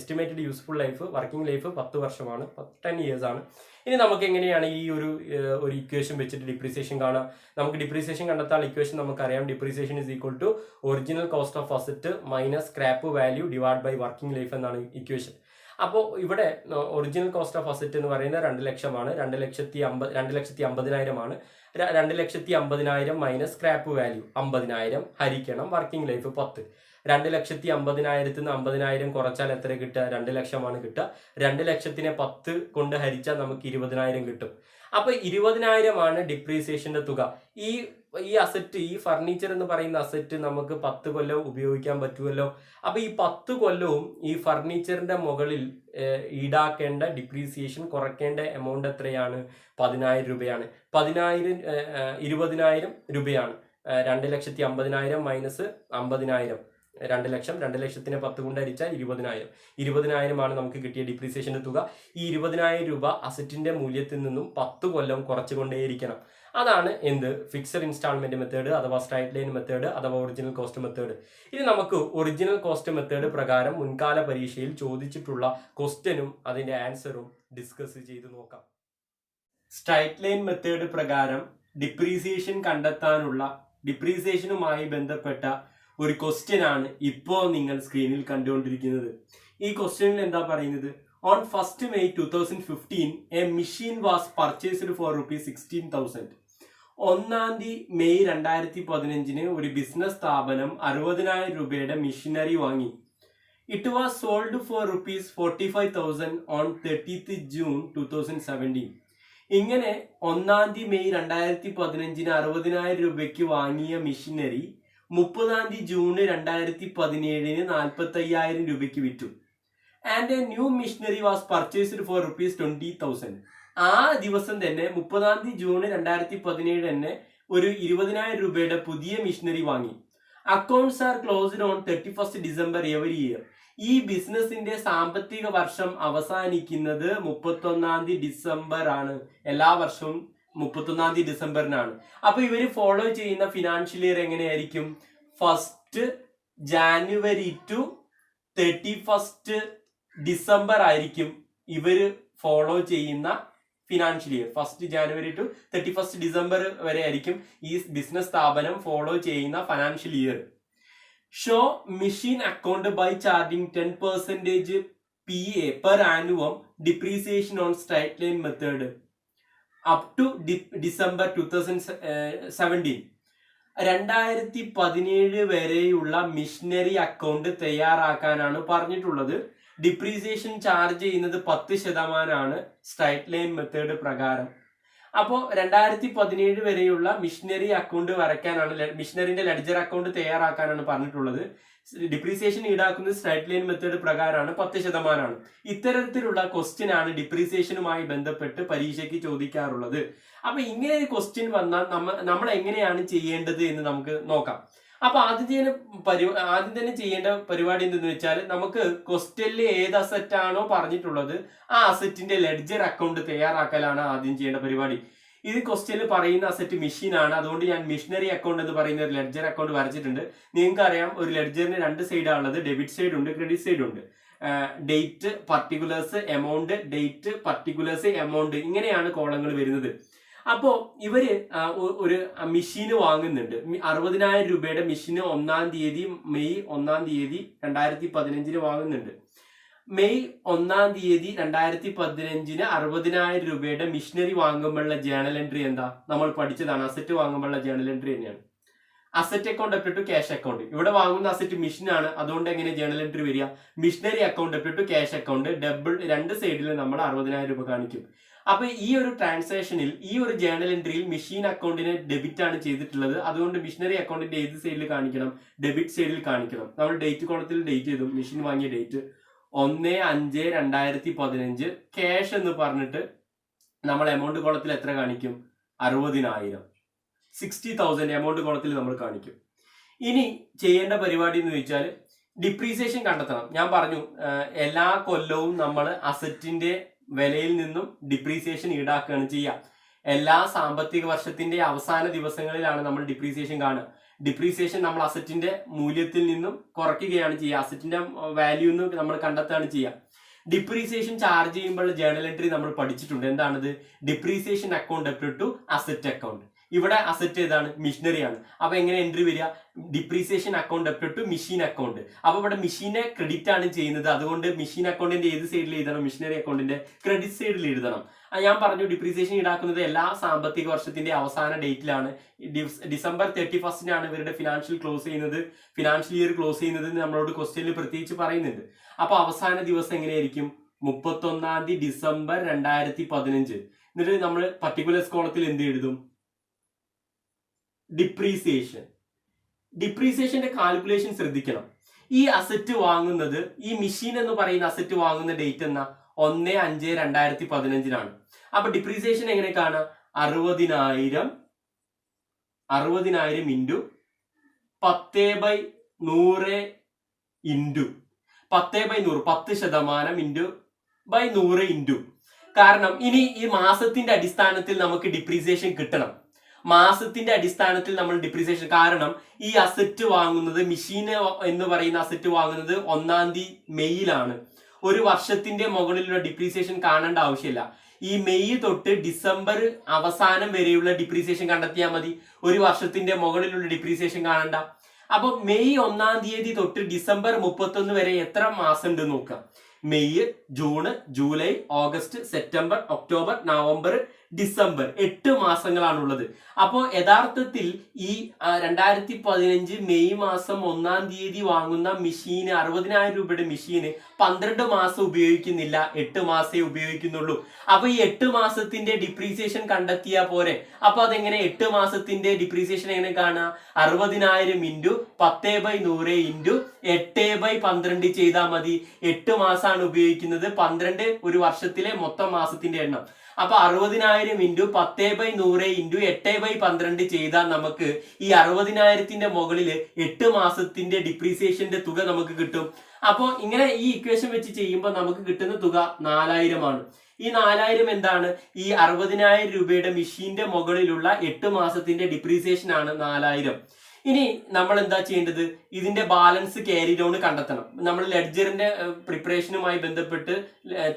estimated useful life working life 10 വർഷമാണ്, 10 ഇയേഴ്സ് ആണ്. ഇനി നമുക്ക് എങ്ങനെയാണ് ഈ ഒരു ഇക്വേഷൻ വെച്ചിട്ട് ഡിപ്രീസിയേഷൻ കാണാം? നമുക്ക് ഡിപ്രീസിയേഷൻ കണ്ടെത്താൻ ഇക്വേഷൻ നമുക്കറിയാം. Depreciation is equal to original cost of asset minus scrap value divide by working life എന്നാണ് ഇക്വേഷൻ. അപ്പോൾ ഇവിടെ ഒറിജിനൽ കോസ്റ്റ് ഓഫ് അസറ്റ് എന്ന് പറയുന്നത് 2 ലക്ഷമാണ്, 2,50,000 ആണ്. 2,50,000 മൈനസ് സ്ക്രാപ്പ് വാല്യൂ 50,000 ഹരിക്കണം വർക്കിംഗ് ലൈഫ് 10. 2,50,000 50,000 കുറച്ചാൽ എത്ര കിട്ടുക? 2 ലക്ഷമാണ് കിട്ടുക. 2 ലക്ഷത്തിനെ 10 കൊണ്ട് ഹരിച്ചാൽ നമുക്ക് 20,000 കിട്ടും. അപ്പൊ 20,000 ഡിപ്രീസിയേഷന്റെ തുക. ഈ അസറ്റ്, ഈ ഫർണിച്ചർ എന്ന് പറയുന്ന അസറ്റ് നമുക്ക് 10 കൊല്ലം ഉപയോഗിക്കാൻ പറ്റുമല്ലോ. അപ്പൊ ഈ 10 കൊല്ലവും ഈ ഫർണിച്ചറിന്റെ മുകളിൽ ഈടാക്കേണ്ട ഡിപ്രീസിയേഷൻ കുറയ്ക്കേണ്ട എമൗണ്ട് എത്രയാണ്? 10,000 രൂപയാണ്. 20,000 രൂപയാണ്. 2,50,000 മൈനസ് 50,000, 2 ലക്ഷം. 2 ലക്ഷത്തിനെ 10 കൊണ്ട് ഹരിച്ചാൽ 20,000. 20,000 നമുക്ക് കിട്ടിയ ഡിപ്രീസിയേഷന്റെ തുക. ഈ 20,000 രൂപ അസറ്റിന്റെ മൂല്യത്തിൽ നിന്നും 10 കൊല്ലം കുറച്ചുകൊണ്ടേയിരിക്കണം. അതാണ് എന്ത്? ഫിക്സഡ് ഇൻസ്റ്റാൾമെന്റ് മെത്തേഡ് അഥവാ സ്ട്രൈറ്റ് ലൈൻ മെത്തേഡ് അഥവാ ഒറിജിനൽ കോസ്റ്റ് മെത്തേഡ്. ഇനി നമുക്ക് ഒറിജിനൽ കോസ്റ്റ് മെത്തേഡ് പ്രകാരം മുൻകാല പരീക്ഷയിൽ ചോദിച്ചിട്ടുള്ള ക്വസ്റ്റ്യനും അതിന്റെ ആൻസറും ഡിസ്കസ് ചെയ്ത് നോക്കാം. സ്ട്രൈറ്റ് ലൈൻ മെത്തേഡ് പ്രകാരം ഡിപ്രീസിയേഷൻ കണ്ടെത്താനുള്ള ഡിപ്രീസിയേഷനുമായി ബന്ധപ്പെട്ട ഒരു ക്വസ്റ്റ്യൻ ആണ് ഇപ്പോൾ നിങ്ങൾ സ്ക്രീനിൽ കണ്ടുകൊണ്ടിരിക്കുന്നത്. ഈ ക്വസ്റ്റ്യനിൽ എന്താ പറയുന്നത്? On 1st May 2015, a machine was purchased for ₹16,000. 1 May 2015 ഒരു ബിസിനസ് സ്ഥാപനം 60,000 രൂപയുടെ മെഷീനറി വാങ്ങി. It was sold for ₹45,000 on 30th June 2017. ഇങ്ങനെ 1 മെയ് 2015 60,000 രൂപയ്ക്ക് വാങ്ങിയ മെഷീനറി 30 ജൂൺ 2017 45,000 രൂപയ്ക്ക് വിറ്റു. And a new machinery was purchased for ₹20,000. ആ ദിവസം തന്നെ 30 ജൂൺ 2017 തന്നെ ഒരു 20,000 രൂപയുടെ പുതിയ മിഷനറി വാങ്ങി. Accounts R closed on 31 December every year. ഈ ബിസിനസിന്റെ സാമ്പത്തിക വർഷം അവസാനിക്കുന്നത് 31 ഡിസംബർ ആണ്. എല്ലാ വർഷവും 31 ഡിസംബറിനാണ്. അപ്പൊ ഇവര് ഫോളോ ചെയ്യുന്ന ഫിനാൻഷ്യൽ ഇയർ എങ്ങനെയായിരിക്കും? 1 ജാനുവരി ടു 31 ഡിസംബർ ആയിരിക്കും ഇവര് ഫോളോ ചെയ്യുന്ന financial year. 1 January to 31 December വരെ ആയിരിക്കും ഈ ബിസിനസ് സ്ഥാപനം ഫോളോ ചെയ്യുന്ന financial year. Show machine account by charging 10% PA per annum depreciation on straight line method up to December 2017. 2017 വരെയുള്ള മിഷനറി അക്കൗണ്ട് തയ്യാറാക്കാനാണ് പറഞ്ഞിട്ടുള്ളത്. ഡിപ്രീസിയേഷൻ ചാർജ് ചെയ്യുന്നത് 10% സ്ട്രൈറ്റ് ലൈൻ മെത്തേഡ് പ്രകാരം. അപ്പോൾ 2017 വരെയുള്ള മിഷനറി അക്കൗണ്ട് വരയ്ക്കാനാണ്, മിഷനറിന്റെ ലെഡ്ജർ അക്കൗണ്ട് തയ്യാറാക്കാനാണ് പറഞ്ഞിട്ടുള്ളത്. ഡിപ്രീസിയേഷൻ ഈടാക്കുന്നത് സ്ട്രൈറ്റ് ലൈൻ മെത്തേഡ് പ്രകാരമാണ്, 10%. ഇത്തരത്തിലുള്ള ക്വസ്റ്റ്യൻ ആണ് ഡിപ്രീസിയേഷനുമായി ബന്ധപ്പെട്ട് പരീക്ഷയ്ക്ക് ചോദിക്കാറുള്ളത്. അപ്പൊ ഇങ്ങനെ ഒരു ക്വസ്റ്റ്യൻ വന്നാൽ നമ്മൾ എങ്ങനെയാണ് ചെയ്യേണ്ടത് എന്ന് നമുക്ക് നോക്കാം. അപ്പൊ ആദ്യം തന്നെ ചെയ്യേണ്ട പരിപാടി എന്തെന്ന് വെച്ചാൽ, നമുക്ക് ക്വസ്റ്റ്യനിൽ ഏത് അസറ്റ് ആണോ പറഞ്ഞിട്ടുള്ളത് ആ അസറ്റിന്റെ ലെഡ്ജർ അക്കൗണ്ട് തയ്യാറാക്കലാണ് ആദ്യം ചെയ്യേണ്ട പരിപാടി. ഇത് ക്വസ്റ്റ്യനിൽ പറയുന്ന അസറ്റ് മെഷീൻ ആണ്. അതുകൊണ്ട് ഞാൻ മിഷനറി അക്കൗണ്ട് എന്ന് പറയുന്ന ഒരു ലെഡ്ജർ അക്കൗണ്ട് വരച്ചിട്ടുണ്ട്. നിങ്ങൾക്ക് അറിയാം, ഒരു ലെഡ്ജറിന് 2 സൈഡാണ് ഉള്ളത്. ഡെബിറ്റ് സൈഡ് ഉണ്ട്, ക്രെഡിറ്റ് സൈഡ് ഉണ്ട്. Date, particulars, amount, date, particulars, amount, ഇങ്ങനെയാണ് കോളങ്ങൾ വരുന്നത്. അപ്പോ ഇവര് ഒരു മെഷീന് വാങ്ങുന്നുണ്ട്. 60,000 രൂപയുടെ മെഷീന് മെയ് 1 തീയതി 2015 വാങ്ങുന്നുണ്ട്. മെയ് 1 തീയതി 2015 60,000 രൂപയുടെ മിഷനറി വാങ്ങുമ്പോഴുള്ള ജേണൽ എൻട്രി എന്താ? നമ്മൾ പഠിച്ചതാണ്. അസറ്റ് വാങ്ങുമ്പോഴുള്ള ജേണൽ എൻട്രി തന്നെയാണ്. Asset account up to cash account. ഇവിടെ വാങ്ങുന്ന അസറ്റ് മെഷീനാണ്. അതുകൊണ്ട് എങ്ങനെ ജേണൽ എൻട്രി വരിക? Machinery account up to cash account, double 2 സൈഡിൽ നമ്മൾ 60,000 രൂപ കാണിക്കും. അപ്പൊ ഈ ഒരു ട്രാൻസാക്ഷനിൽ, ഈ ഒരു ജേണൽ എൻട്രിയിൽ മെഷീൻ അക്കൗണ്ടിന് ഡെബിറ്റ് ആണ് ചെയ്തിട്ടുള്ളത്. അതുകൊണ്ട് മിഷനറി അക്കൗണ്ടിന്റെ ഏത് സൈഡിൽ കാണിക്കണം? ഡെബിറ്റ് സൈഡിൽ കാണിക്കണം. നമ്മൾ ഡേറ്റ് കോളത്തിൽ ഡേറ്റ് ചെയ്തു. മെഷീൻ വാങ്ങിയ ഡേറ്റ് 1/5/2015. ക്യാഷ് എന്ന് പറഞ്ഞിട്ട് നമ്മൾ എമൗണ്ട് കോളത്തിൽ എത്ര കാണിക്കും? 60,000, 60,000 എമൗണ്ട് കോളത്തിൽ നമ്മൾ കാണിക്കും. ഇനി ചെയ്യേണ്ട പരിപാടി എന്ന് വെച്ചാൽ ഡിപ്രീസിയേഷൻ കണ്ടെത്തണം. ഞാൻ പറഞ്ഞു, എല്ലാ കൊല്ലവും നമ്മൾ അസറ്റിന്റെ വിലയിൽ നിന്നും ഡിപ്രീസിയേഷൻ ഈടാക്കുകയാണ് ചെയ്യുക. എല്ലാ സാമ്പത്തിക വർഷത്തിന്റെ അവസാന ദിവസങ്ങളിലാണ് നമ്മൾ ഡിപ്രീസിയേഷൻ കാണുക. ഡിപ്രീസിയേഷൻ നമ്മൾ അസറ്റിന്റെ മൂല്യത്തിൽ നിന്നും കുറയ്ക്കുകയാണ് ചെയ്യുക. അസറ്റിന്റെ വാല്യൂ നമ്മൾ കണ്ടെത്തുകയാണ് ചെയ്യുക. ഡിപ്രീസിയേഷൻ ചാർജ് ചെയ്യുമ്പോൾ ജേണൽ എൻട്രി നമ്മൾ പഠിച്ചിട്ടുണ്ട്. എന്താണത്? Depreciation account up to asset account. ഇവിടെ അസറ്റ് ഏതാണ്? മിഷനറി ആണ്. അപ്പൊ എങ്ങനെ എൻട്രി വരിക? Depreciation account up to machine account. അപ്പൊ ഇവിടെ മെഷീനെ ക്രെഡിറ്റ് ആണ് ചെയ്യുന്നത്. അതുകൊണ്ട് മെഷീൻ അക്കൗണ്ടിന്റെ ഏത് സൈഡിൽ എഴുതണം? മിഷനറി അക്കൗണ്ടിന്റെ ക്രെഡിറ്റ് സൈഡിൽ എഴുതണം. ഞാൻ പറഞ്ഞു, ഡിപ്രീസിയേഷൻ ഈടാക്കുന്നത് എല്ലാ സാമ്പത്തിക വർഷത്തിന്റെ അവസാന ഡേറ്റിലാണ്. ഡിസംബർ 31 ഇവരുടെ ഫിനാൻഷ്യൽ ക്ലോസ് ചെയ്യുന്നത്, ഫിനാൻഷ്യൽ ഇയർ ക്ലോസ് ചെയ്യുന്നത് നമ്മളോട് ക്വസ്റ്റ്യനിൽ പ്രത്യേകിച്ച് പറയുന്നുണ്ട്. അപ്പൊ അവസാന ദിവസം എങ്ങനെയായിരിക്കും? 31 ഡിസംബർ 2015. എന്നിട്ട് നമ്മൾ പർട്ടിക്കുലർ കോളത്തിൽ എന്ത് എഴുതും? ഡിപ്രീസിയേഷൻ. ഡിപ്രീസിയേഷന്റെ കാൽക്കുലേഷൻ ശ്രദ്ധിക്കണം. ഈ അസറ്റ് വാങ്ങുന്നത്, ഈ മെഷീൻ എന്ന് പറയുന്ന അസറ്റ് വാങ്ങുന്ന ഡേറ്റ് എന്നാ? 1/5/2015. അപ്പൊ ഡിപ്രീസിയേഷൻ എങ്ങനെ കാണാം? 60,000 ഇൻറ്റു 10/100 ഇൻറ്റു 10/100, 10% ഇൻറ്റു 100 ഇൻറ്റു. കാരണം ഇനി ഈ മാസത്തിന്റെ അടിസ്ഥാനത്തിൽ നമുക്ക് ഡിപ്രീസിയേഷൻ കിട്ടണം. മാസത്തിന്റെ അടിസ്ഥാനത്തിൽ നമ്മൾ ഡിപ്രീസിയേഷൻ, കാരണം ഈ അസറ്റ് വാങ്ങുന്നത്, മെഷീൻ എന്ന് പറയുന്ന അസറ്റ് വാങ്ങുന്നത് 1 മെയ്യിലാണ്. ഒരു വർഷത്തിന്റെ മുകളിലുള്ള ഡിപ്രീസിയേഷൻ കാണേണ്ട ആവശ്യമില്ല. ഈ മെയ് തൊട്ട് ഡിസംബർ അവസാനം വരെയുള്ള ഡിപ്രീസിയേഷൻ കണ്ടെത്തിയാൽ മതി. ഒരു വർഷത്തിന്റെ മുകളിലുള്ള ഡിപ്രീസിയേഷൻ കാണണ്ട. അപ്പൊ മെയ് 1 തീയതി തൊട്ട് ഡിസംബർ 31 വരെ എത്ര മാസം ഉണ്ട് നോക്കാം. May, June, July, August, September, October, November, December, 8 മാസങ്ങളാണുള്ളത്. അപ്പോൾ യഥാർത്ഥത്തിൽ ഈ 2015 മെയ് മാസം 1 തീയതി വാങ്ങുന്ന മെഷീന്, 60,000 രൂപയുടെ മെഷീന് 12 മാസം ഉപയോഗിക്കുന്നില്ല, 8 മാസേ ഉപയോഗിക്കുന്നുള്ളൂ. അപ്പൊ ഈ 8 മാസത്തിന്റെ ഡിപ്രീസിയേഷൻ കണ്ടെത്തിയാ പോരെ. അപ്പൊ അതെങ്ങനെ 8 മാസത്തിന്റെ ഡിപ്രീസിയേഷൻ എങ്ങനെ കാണുക? 60,000 ഇൻറ്റു 10/100 ഇൻറ്റു 8/12 ചെയ്താൽ മതി. 8 മാസമാണ് ഉപയോഗിക്കുന്നത്, 12 ഒരു വർഷത്തിലെ മൊത്തം മാസത്തിന്റെ എണ്ണം. അപ്പൊ 60,000 ഇൻറ്റു 10/100 ഇൻറ്റു 8/12 ചെയ്താൽ നമുക്ക് ഈ 60,000ത്തിന്റെ മുകളിൽ 8 മാസത്തിന്റെ ഡിപ്രീസിയേഷന്റെ തുക നമുക്ക് കിട്ടും. അപ്പോ ഇങ്ങനെ ഈ ഇക്വേഷൻ വെച്ച് ചെയ്യുമ്പോൾ നമുക്ക് കിട്ടുന്ന തുക 4,000 ആണ്. ഈ 4,000 എന്താണ്? ഈ 60,000 രൂപയുടെ മെഷീന്റെ മുകളിലുള്ള 8 മാസത്തിന്റെ ഡിപ്രീസിയേഷൻ ആണ് 4,000. ഇനി നമ്മൾ എന്താ ചെയ്യേണ്ടത്? ഇതിന്റെ ബാലൻസ് ക്യാരി ഡൗൺ കണ്ടെത്തണം. നമ്മൾ ലെഡ്ജറിന്റെ പ്രിപ്പറേഷനുമായി ബന്ധപ്പെട്ട്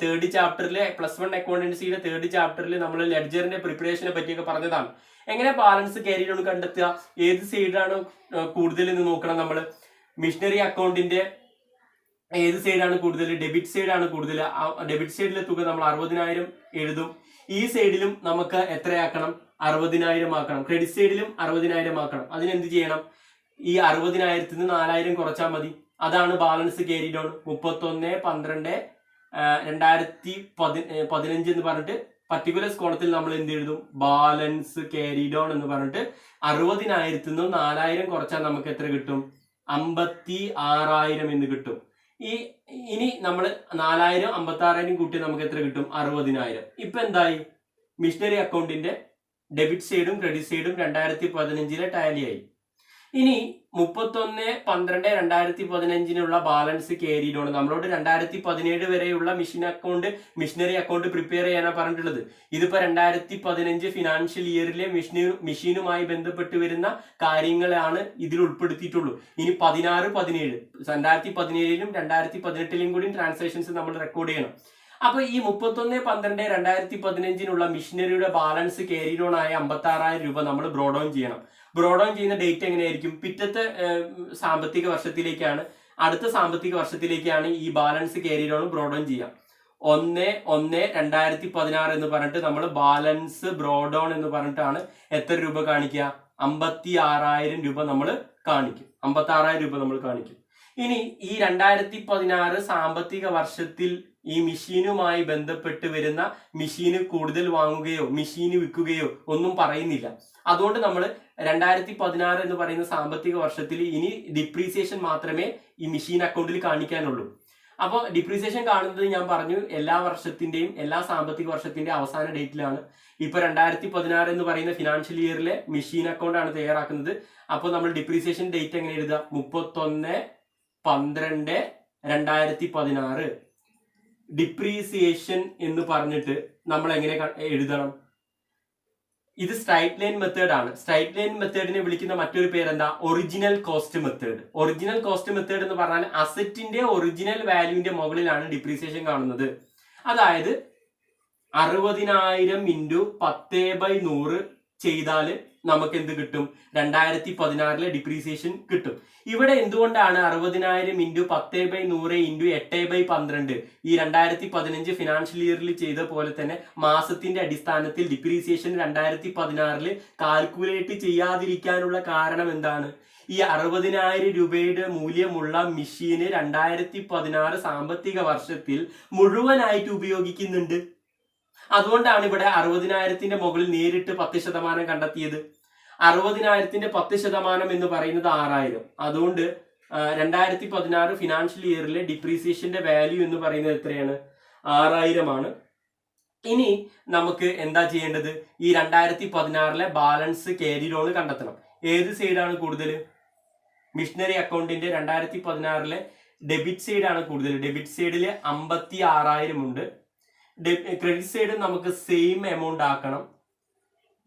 3rd ചാപ്റ്ററിലെ +1 അക്കൗണ്ടൻസിയുടെ 3rd ചാപ്റ്ററിൽ നമ്മൾ ലെഡ്ജറിന്റെ പ്രിപ്പറേഷനെ പറ്റിയൊക്കെ പറഞ്ഞതാണ്. എങ്ങനെ ബാലൻസ് ക്യാരി ഡൗൺ കണ്ടെത്തുക, ഏത് സൈഡാണ് കൂടുതൽ എന്ന് നോക്കണം. നമ്മൾ മിഷനറി അക്കൗണ്ടിന്റെ ഏത് സൈഡാണ് കൂടുതൽ? ഡെബിറ്റ് സൈഡാണ് കൂടുതൽ. ഡെബിറ്റ് സൈഡിലെ തുക നമ്മൾ 60,000 എഴുതും. ഈ സൈഡിലും നമുക്ക് എത്രയാക്കണം? 60,000 ആക്കണം. ക്രെഡിറ്റ് സൈഡിലും 60,000 ആക്കണം. അതിനെന്ത് ചെയ്യണം? ഈ 60,000 നിന്ന് 4,000 കുറച്ചാൽ മതി. അതാണ് ബാലൻസ് ക്യാരി ഡൗൺ. 31/12/2015 എന്ന് പറഞ്ഞിട്ട് പർട്ടിക്കുലർ കോളത്തിൽ നമ്മൾ എന്ത് എഴുതും? ബാലൻസ് ക്യാരി ഡൗൺ എന്ന് പറഞ്ഞിട്ട് 60,000 നിന്നും 4,000 കുറച്ചാൽ നമുക്ക് എത്ര കിട്ടും? 56,000 എന്ന് കിട്ടും. ഇനി നമ്മൾ 4,000 56,000 കൂട്ടി നമുക്ക് എത്ര കിട്ടും? 60,000. ഇപ്പൊ എന്തായി? മിഷനറി അക്കൗണ്ടിന്റെ ഡെബിറ്റ് സൈഡും ക്രെഡിറ്റ് സൈഡും 2015 ടാലിയായി. ഇനി 31/12/2015 ബാലൻസ് ക്യാരി ഡൗൺ നമ്മളോട് 2017 വരെയുള്ള മിഷനറി അക്കൗണ്ട് പ്രിപ്പയർ ചെയ്യാനാണ് പറഞ്ഞിട്ടുള്ളത്. ഇതിപ്പോ 2015 ഫിനാൻഷ്യൽ ഇയറിലെ മെഷീനുമായി ബന്ധപ്പെട്ട് വരുന്ന കാര്യങ്ങളാണ് ഇതിൽ ഉൾപ്പെടുത്തിയിട്ടുള്ളൂ. ഇനി 16-17 2017ലും 2018ലും കൂടി ട്രാൻസാക്ഷൻസ് നമ്മൾ റെക്കോർഡ് ചെയ്യണം. അപ്പൊ ഈ 31/12/2015 മിഷനറിയുടെ ബാലൻസ് ക്യാരി ഡൗൺ ആയ 56,000 രൂപ നമ്മൾ ബ്രോഡൗൺ ചെയ്യണം. ബ്രോഡൗൺ ചെയ്യുന്ന ഡേറ്റ് എങ്ങനെയായിരിക്കും? പിറ്റത്തെ സാമ്പത്തിക വർഷത്തിലേക്കാണ്, അടുത്ത സാമ്പത്തിക വർഷത്തിലേക്കാണ് ഈ ബാലൻസ് ക്യാരി ഡൗൺ ബ്രോഡൗൺ ചെയ്യാം. 1/1/2016 എന്ന് പറഞ്ഞിട്ട് നമ്മൾ ബാലൻസ് ബ്രോഡൗൺ എന്ന് പറഞ്ഞിട്ടാണ് എത്ര രൂപ കാണിക്കുക? 56,000 രൂപ നമ്മൾ കാണിക്കും. 56,000 രൂപ നമ്മൾ കാണിക്കും. ഇനി ഈ 2016 സാമ്പത്തിക വർഷത്തിൽ ഈ മെഷീനുമായി ബന്ധപ്പെട്ട് വരുന്ന മെഷീന് കൂടുതൽ വാങ്ങുകയോ മെഷീന് വിൽക്കുകയോ ഒന്നും പറയുന്നില്ല. അതുകൊണ്ട് നമ്മൾ 2016 എന്ന് പറയുന്ന സാമ്പത്തിക വർഷത്തിൽ ഇനി ഡിപ്രീസിയേഷൻ മാത്രമേ ഈ മെഷീൻ അക്കൗണ്ടിൽ കാണിക്കാനുള്ളൂ. അപ്പോൾ ഡിപ്രീസിയേഷൻ കാണുന്നത് ഞാൻ പറഞ്ഞു എല്ലാ വർഷത്തിന്റെയും എല്ലാ സാമ്പത്തിക വർഷത്തിന്റെ അവസാന ഡേറ്റിലാണ്. ഇപ്പൊ 2016 എന്ന് പറയുന്ന ഫിനാൻഷ്യൽ ഇയറിലെ മെഷീൻ അക്കൗണ്ട് ആണ് തയ്യാറാക്കുന്നത്. അപ്പോൾ നമ്മൾ ഡിപ്രീസിയേഷൻ ഡേറ്റ് എങ്ങനെ എഴുതുക? 31/12/2016 ഡിപ്രീസിയേഷൻ എന്ന് പറഞ്ഞിട്ട് നമ്മൾ എങ്ങനെ എഴുതണം? ഇത് സ്ട്രൈറ്റ് ലൈൻ മെത്തേഡ് ആണ്. സ്ട്രൈറ്റ് ലൈൻ മെത്തേഡിനെ വിളിക്കുന്ന മറ്റൊരു പേരെന്താ? Original cost method. Original cost method എന്ന് പറഞ്ഞാൽ അസറ്റിന്റെ ഒറിജിനൽ വാല്യൂവിന്റെ മുകളിലാണ് ഡിപ്രീസിയേഷൻ കാണുന്നത്. അതായത് 60,000 ഇൻറ്റു 10/100 ചെയ്താൽ നമുക്ക് എന്ത് കിട്ടും? 2016 ഡിപ്രീസിയേഷൻ കിട്ടും. ഇവിടെ എന്തുകൊണ്ടാണ് 60,000 ഇൻറ്റു 10/100 ഇൻറ്റു 8/12 ഈ 2015 ഫിനാൻഷ്യൽ ഇയറിൽ ചെയ്ത പോലെ തന്നെ മാസത്തിന്റെ അടിസ്ഥാനത്തിൽ ഡിപ്രീസിയേഷൻ 2016 കാൽക്കുലേറ്റ് ചെയ്യാതിരിക്കാനുള്ള കാരണം എന്താണ്? ഈ 60,000 രൂപയുടെ മൂല്യമുള്ള മെഷീന് 2016 സാമ്പത്തിക വർഷത്തിൽ മുഴുവനായിട്ട് ഉപയോഗിക്കുന്നുണ്ട്. അതുകൊണ്ടാണ് ഇവിടെ 60,000ന്റെ മുകളിൽ നേരിട്ട് 10% കണ്ടെത്തിയത്. 60,000ന്റെ 10% എന്ന് പറയുന്നത് 6,000. അതുകൊണ്ട് 2016 ഫിനാൻഷ്യൽ ഇയറിലെ ഡിപ്രീസിയേഷന്റെ വാല്യൂ എന്ന് പറയുന്നത് എത്രയാണ്? 6,000 ആണ്. ഇനി നമുക്ക് എന്താ ചെയ്യേണ്ടത്? ഈ 2016 ബാലൻസ് ക്യാരി ഡൗൺ കണ്ടെത്തണം. ഏത് സൈഡാണ് കൂടുതൽ? മിഷനറി അക്കൗണ്ടിന്റെ 2016 ഡെബിറ്റ് സൈഡാണ് കൂടുതൽ. ഡെബിറ്റ് സൈഡിൽ 56,000 ഉണ്ട്. ക്രെഡിറ്റ് സൈഡ് നമുക്ക് സെയിം എമൗണ്ട് ആക്കണം.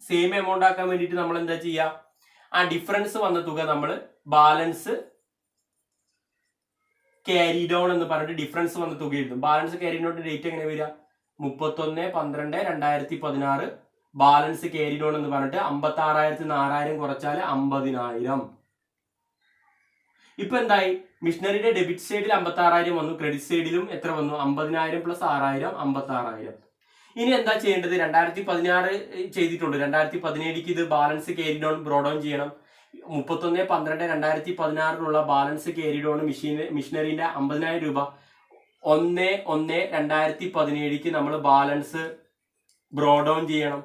സെയിം എമൗണ്ട് ആക്കാൻ വേണ്ടിയിട്ട് നമ്മൾ എന്താ ചെയ്യുക? ആ ഡിഫറൻസ് വന്ന തുക നമ്മൾ ബാലൻസ് ക്യാരി ഡൗൺ എന്ന് പറഞ്ഞിട്ട് ഡിഫറൻസ് വന്ന തുക എഴുതും. ബാലൻസ് ക്യാരി ഡൗൺ ഡേറ്റ് എങ്ങനെ വരിക? 31/12/2016 ബാലൻസ് ക്യാരി ഡൗൺ എന്ന് പറഞ്ഞിട്ട് 56,000 4,000 കുറച്ചാൽ 50,000. ഇപ്പൊ എന്തായി? മിഷനറിയുടെ ഡെബിറ്റ് സൈഡിൽ 56,000 വന്നു, ക്രെഡിറ്റ് സൈഡിലും എത്ര വന്നു? 50,000 + 6,000 56,000. ഇനി എന്താ ചെയ്യേണ്ടത്? 2016 ചെയ്തിട്ടുണ്ട്. 2017 ഇത് ബാലൻസ് ക്യാരി ഡൗൺ ബ്രോഡൗൺ ചെയ്യണം. 31/12/2016 ബാലൻസ് ക്യാരി ഡൗൺ മിഷനറിന്റെ 50,000 രൂപ 1/1/2017 നമ്മൾ ബാലൻസ് ബ്രോ ഡൗൺ ചെയ്യണം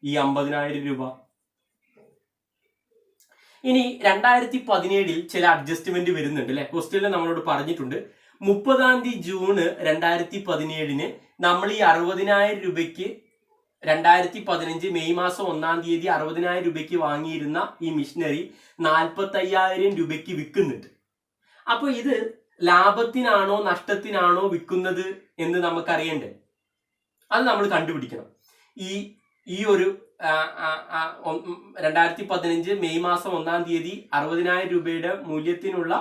ഈ 50,000 രൂപ. ഇനി 2017 ചില അഡ്ജസ്റ്റ്മെന്റ് വരുന്നുണ്ട് അല്ലെ. ക്വസ്റ്റ്യനിൽ നമ്മളോട് പറഞ്ഞിട്ടുണ്ട് 30 ജൂൺ 2017 നമ്മൾ ഈ 60,000 രൂപയ്ക്ക് 2015 മെയ് മാസം 1 60,000 രൂപയ്ക്ക് വാങ്ങിയിരുന്ന ഈ മിഷനറി 45,000 രൂപയ്ക്ക് വിൽക്കുന്നുണ്ട്. അപ്പൊ ഇത് ലാഭത്തിനാണോ നഷ്ടത്തിനാണോ വിൽക്കുന്നത് എന്ന് നമുക്കറിയണ്ടേ? അത് നമ്മൾ കണ്ടുപിടിക്കണം. ഈ ഒരു 2015 മെയ് മാസം 1 60,000 രൂപയുടെ മൂല്യത്തിനുള്ള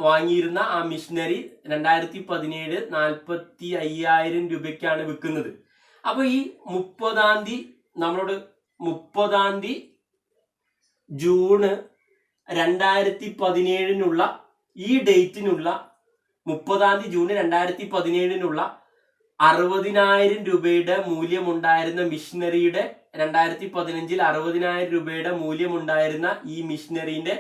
വാങ്ങിയിരുന്ന ആ മിഷനറി 2017 45,000 രൂപയ്ക്കാണ് വിൽക്കുന്നത്. അപ്പൊ ഈ 30 നമ്മളോട് 30 ജൂൺ 2017 ഈ ഡേറ്റിനുള്ള 30 ജൂൺ 2017 60,000 രൂപയുടെ മൂല്യമുണ്ടായിരുന്ന മിഷനറിയുടെ 2015 60,000 രൂപയുടെ മൂല്യമുണ്ടായിരുന്ന ഈ മിഷനറിന്റെ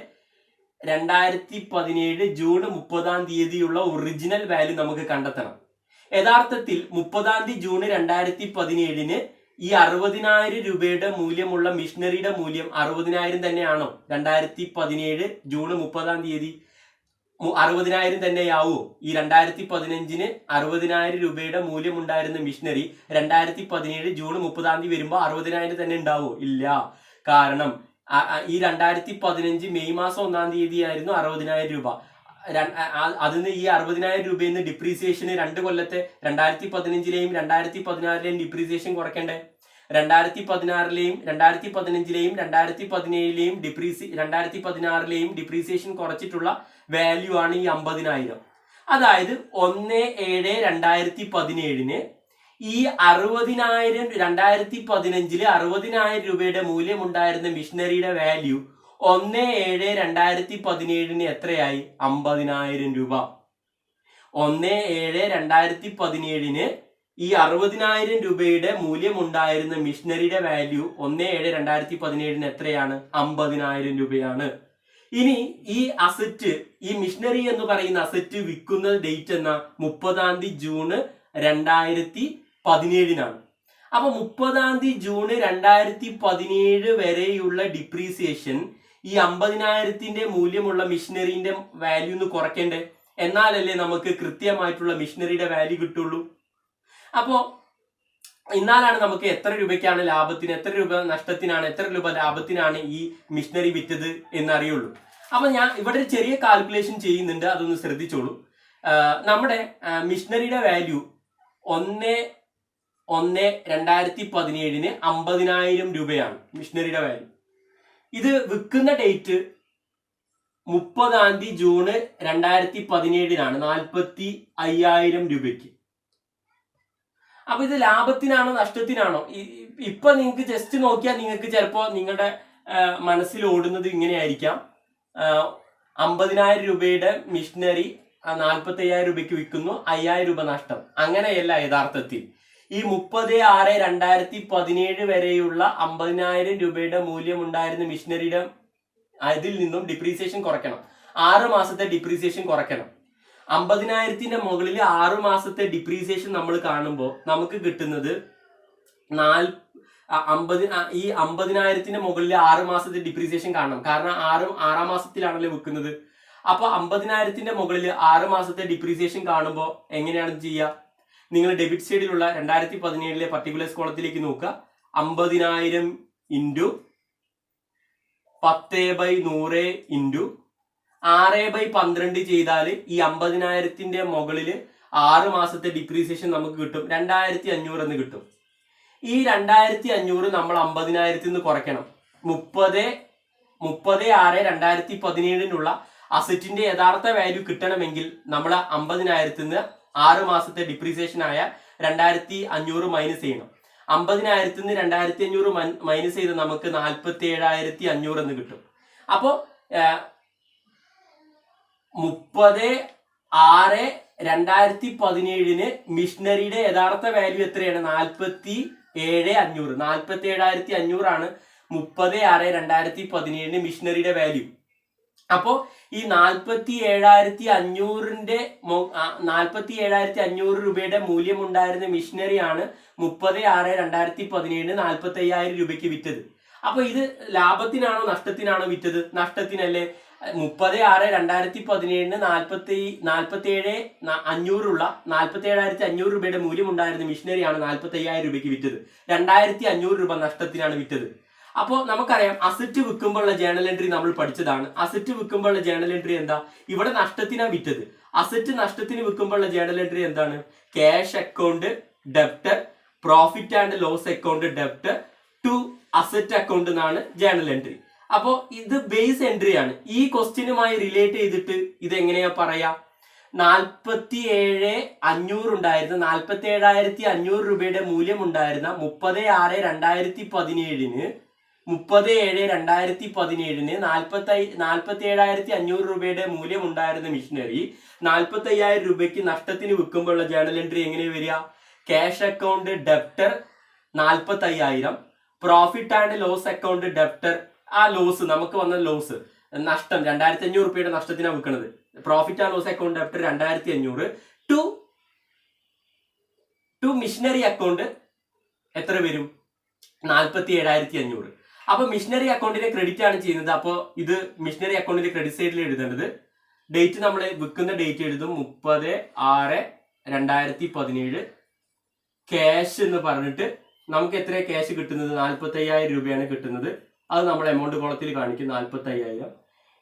2017 ജൂൺ 30 ഒറിജിനൽ വാല്യൂ നമുക്ക് കണ്ടെത്തണം. യഥാർത്ഥത്തിൽ 30 ജൂൺ 2017 ഈ 60,000 രൂപയുടെ മൂല്യമുള്ള മിഷനറിയുടെ മൂല്യം 60,000 തന്നെയാണോ? 2017 ജൂൺ 30 60,000 തന്നെയാവോ? ഈ 2015 60,000 രൂപയുടെ മൂല്യമുണ്ടായിരുന്ന മിഷനറി 2017 ജൂൺ 30 വരുമ്പോ 60,000 തന്നെ ഉണ്ടാവോ? ഇല്ല. കാരണം ഈ 2015 മെയ് മാസം 1 ആയിരുന്നു 60,000 രൂപ. അതിന് ഈ 60,000 രൂപയിൽ നിന്ന് ഡിപ്രീസിയേഷന് 2 കൊല്ലത്തെ 2015 2016 ഡിപ്രീസിയേഷൻ കുറയ്ക്കണ്ടേ? 2016 2015 2017 2016 ഡിപ്രീസിയേഷൻ കുറച്ചിട്ടുള്ള വാല്യൂ ആണ് ഈ 50,000. അതായത് 1/7/2017 ഈ 60,000 2015 60,000 രൂപയുടെ മൂല്യമുണ്ടായിരുന്ന മിഷനറിയുടെ വാല്യൂ 1/7/2017 എത്രയായി? 50,000 രൂപ. 1/7/2017 ഈ 60,000 രൂപയുടെ മൂല്യമുണ്ടായിരുന്ന മിഷനറിയുടെ വാല്യൂ 1/7/2017 എത്രയാണ്? 50,000 രൂപയാണ്. ഇനി ഈ അസറ്റ്, ഈ മിഷനറി എന്ന് പറയുന്ന അസറ്റ് വിൽക്കുന്ന ഡേറ്റ് എന്നാ? 30 ജൂൺ 2017 അപ്പൊ 30 ജൂൺ 2017 വരെയുള്ള ഡിപ്രീസിയേഷൻ ഈ 50,000 മൂല്യമുള്ള മിഷനറിന്റെ വാല്യൂ ഒന്ന് കുറയ്ക്കണ്ടേ? എന്നാലല്ലേ നമുക്ക് കൃത്യമായിട്ടുള്ള മിഷനറിയുടെ വാല്യൂ കിട്ടുള്ളൂ. അപ്പോ എന്നാലാണ് നമുക്ക് എത്ര രൂപയ്ക്കാണ് ലാഭത്തിന്, എത്ര രൂപ നഷ്ടത്തിനാണ്, എത്ര രൂപ ലാഭത്തിനാണ് ഈ മിഷനറി വിറ്റത് എന്നറിയുള്ളൂ. അപ്പൊ ഞാൻ ഇവിടെ ഒരു ചെറിയ കാൽക്കുലേഷൻ ചെയ്യുന്നുണ്ട്, അതൊന്ന് ശ്രദ്ധിച്ചോളൂ. നമ്മുടെ മിഷനറിയുടെ വാല്യൂ 1/1/2017 50,000 രൂപയാണ് മിഷനറിയുടെ വാല്യൂ. ഇത് വിൽക്കുന്ന ഡേറ്റ് 30 ജൂൺ 2017 45,000 രൂപയ്ക്ക്. അപ്പൊ ഇത് ലാഭത്തിനാണോ നഷ്ടത്തിനാണോ? ഇപ്പൊ നിങ്ങൾക്ക് ജസ്റ്റ് നോക്കിയാൽ നിങ്ങൾക്ക് ചിലപ്പോ നിങ്ങളുടെ മനസ്സിൽ ഓടുന്നത് ഇങ്ങനെയായിരിക്കാം, 50,000 രൂപയുടെ മിഷനറി 45,000 രൂപയ്ക്ക് വിൽക്കുന്നു, 5,000 രൂപ നഷ്ടം. അങ്ങനെയല്ല യഥാർത്ഥത്തിൽ. ഈ 30/6/2017 വരെയുള്ള 50,000 രൂപയുടെ മൂല്യമുണ്ടായിരുന്ന മിഷനറിയുടെ അതിൽ നിന്നും ഡിപ്രീസിയേഷൻ കുറയ്ക്കണം. 6 മാസത്തെ ഡിപ്രീസിയേഷൻ കുറയ്ക്കണം. 50,000 മുകളിൽ 6 മാസത്തെ ഡിപ്രീസിയേഷൻ നമ്മൾ കാണുമ്പോൾ നമുക്ക് കിട്ടുന്നത് ഈ 50,000 മുകളിൽ 6 മാസത്തെ ഡിപ്രീസിയേഷൻ കാണണം. കാരണം 6 മാസത്തിലാണല്ലോ വിൽക്കുന്നത്. അപ്പൊ 50,000 മുകളിൽ 6 മാസത്തെ ഡിപ്രീസിയേഷൻ കാണുമ്പോൾ എങ്ങനെയാണ് ചെയ്യുക? നിങ്ങൾ ഡെബിറ്റ് സൈഡിലുള്ള 2017 പർട്ടിക്കുലർ കോളത്തിലേക്ക് നോക്കുക. 50,000 ഇൻറ്റു 10/100 ഇൻറ്റു 6/12 ചെയ്താൽ ഈ 50,000 മുകളിൽ 6 മാസത്തെ ഡിപ്രീസിയേഷൻ നമുക്ക് കിട്ടും 2,500 എന്ന് കിട്ടും. ഈ 2,500 നമ്മൾ 50,000 കുറയ്ക്കണം. 30/6/2017 അസറ്റിന്റെ യഥാർത്ഥ വാല്യൂ കിട്ടണമെങ്കിൽ നമ്മൾ 50,000 6 മാസത്തെ ഡിപ്രീസിയേഷൻ ആയ 2,500 മൈനസ് ചെയ്യണം. 50,000 2,500 മൈനസ് ചെയ്ത് നമുക്ക് 47,500 എന്ന് കിട്ടും. അപ്പോ 30/6/2017 മിഷനറിയുടെ യഥാർത്ഥ വാല്യൂ എത്രയാണ്? 47,500. 47,500 ആണ് 30/6/2017 മിഷനറിയുടെ വാല്യൂ. അപ്പോ ഈ 47,500 രൂപയുടെ മൂല്യമുണ്ടായിരുന്ന മിഷനറിയാണ് 30/6/2017 45,000 രൂപയ്ക്ക് വിറ്റത്. അപ്പൊ ഇത് ലാഭത്തിനാണോ നഷ്ടത്തിനാണോ വിറ്റത്? നഷ്ടത്തിനല്ലേ. 30/6/2017 47,500 രൂപയുടെ മൂല്യമുണ്ടായിരുന്ന മിഷനറിയാണ് 45,000 രൂപയ്ക്ക് വിറ്റത്. 2,500 രൂപ നഷ്ടത്തിനാണ് വിറ്റത്. അപ്പോൾ നമുക്കറിയാം അസറ്റ് വിൽക്കുമ്പോഴുള്ള ജേണൽ എൻട്രി നമ്മൾ പഠിച്ചതാണ്. അസറ്റ് വിൽക്കുമ്പോഴുള്ള ജേണൽ എൻട്രി എന്താ? ഇവിടെ നഷ്ടത്തിനാണ് വിറ്റത്. അസറ്റ് നഷ്ടത്തിന് വിൽക്കുമ്പോഴുള്ള ജേണൽ എൻട്രി എന്താണ്? Cash account debtor, profit and loss account debtor to asset account എന്നാണ് ജേണൽ എൻട്രി. അപ്പോൾ ഇത് ബേസ് എൻട്രി ആണ്. ഈ ക്വസ്റ്റ്യനുമായി റിലേറ്റ് ചെയ്തിട്ട് ഇത് എങ്ങനെയാ പറയാ? 47,500 ഉണ്ടായിരുന്ന 47,500 രൂപയുടെ മൂല്യം ഉണ്ടായിരുന്ന 30/6/2017 47,500 രൂപയുടെ മൂല്യം ഉണ്ടായിരുന്ന മിഷനറി 45,000 രൂപയ്ക്ക് നഷ്ടത്തിന് വിൽക്കുമ്പോഴുള്ള ജേണൽ എൻട്രി എങ്ങനെ വരിക? Cash account debtor 45,000, profit and loss account debtor, ആ ലോസ് നമുക്ക് വന്ന ലോസ് നഷ്ടം 2,500 രൂപയുടെ നഷ്ടത്തിനാണ് വിൽക്കുന്നത്. Profit and loss account debtor 2,500 to machinery account എത്ര വരും? 47,500. അപ്പൊ മിഷനറി അക്കൗണ്ടിന്റെ ക്രെഡിറ്റ് ആണ് ചെയ്യുന്നത്. അപ്പോൾ ഇത് മിഷനറി അക്കൗണ്ടിന്റെ ക്രെഡിറ്റ് സൈഡിൽ എഴുതേണ്ടത്. ഡേറ്റ് നമ്മൾ വിൽക്കുന്ന ഡേറ്റ് എഴുതും 30/6/2017. ക്യാഷ് എന്ന് പറഞ്ഞിട്ട് നമുക്ക് എത്ര ക്യാഷ് കിട്ടുന്നത്? 45,000 രൂപയാണ് കിട്ടുന്നത്. അത് നമ്മൾ എമൗണ്ട് കോളത്തിൽ കാണിക്കും 45,000.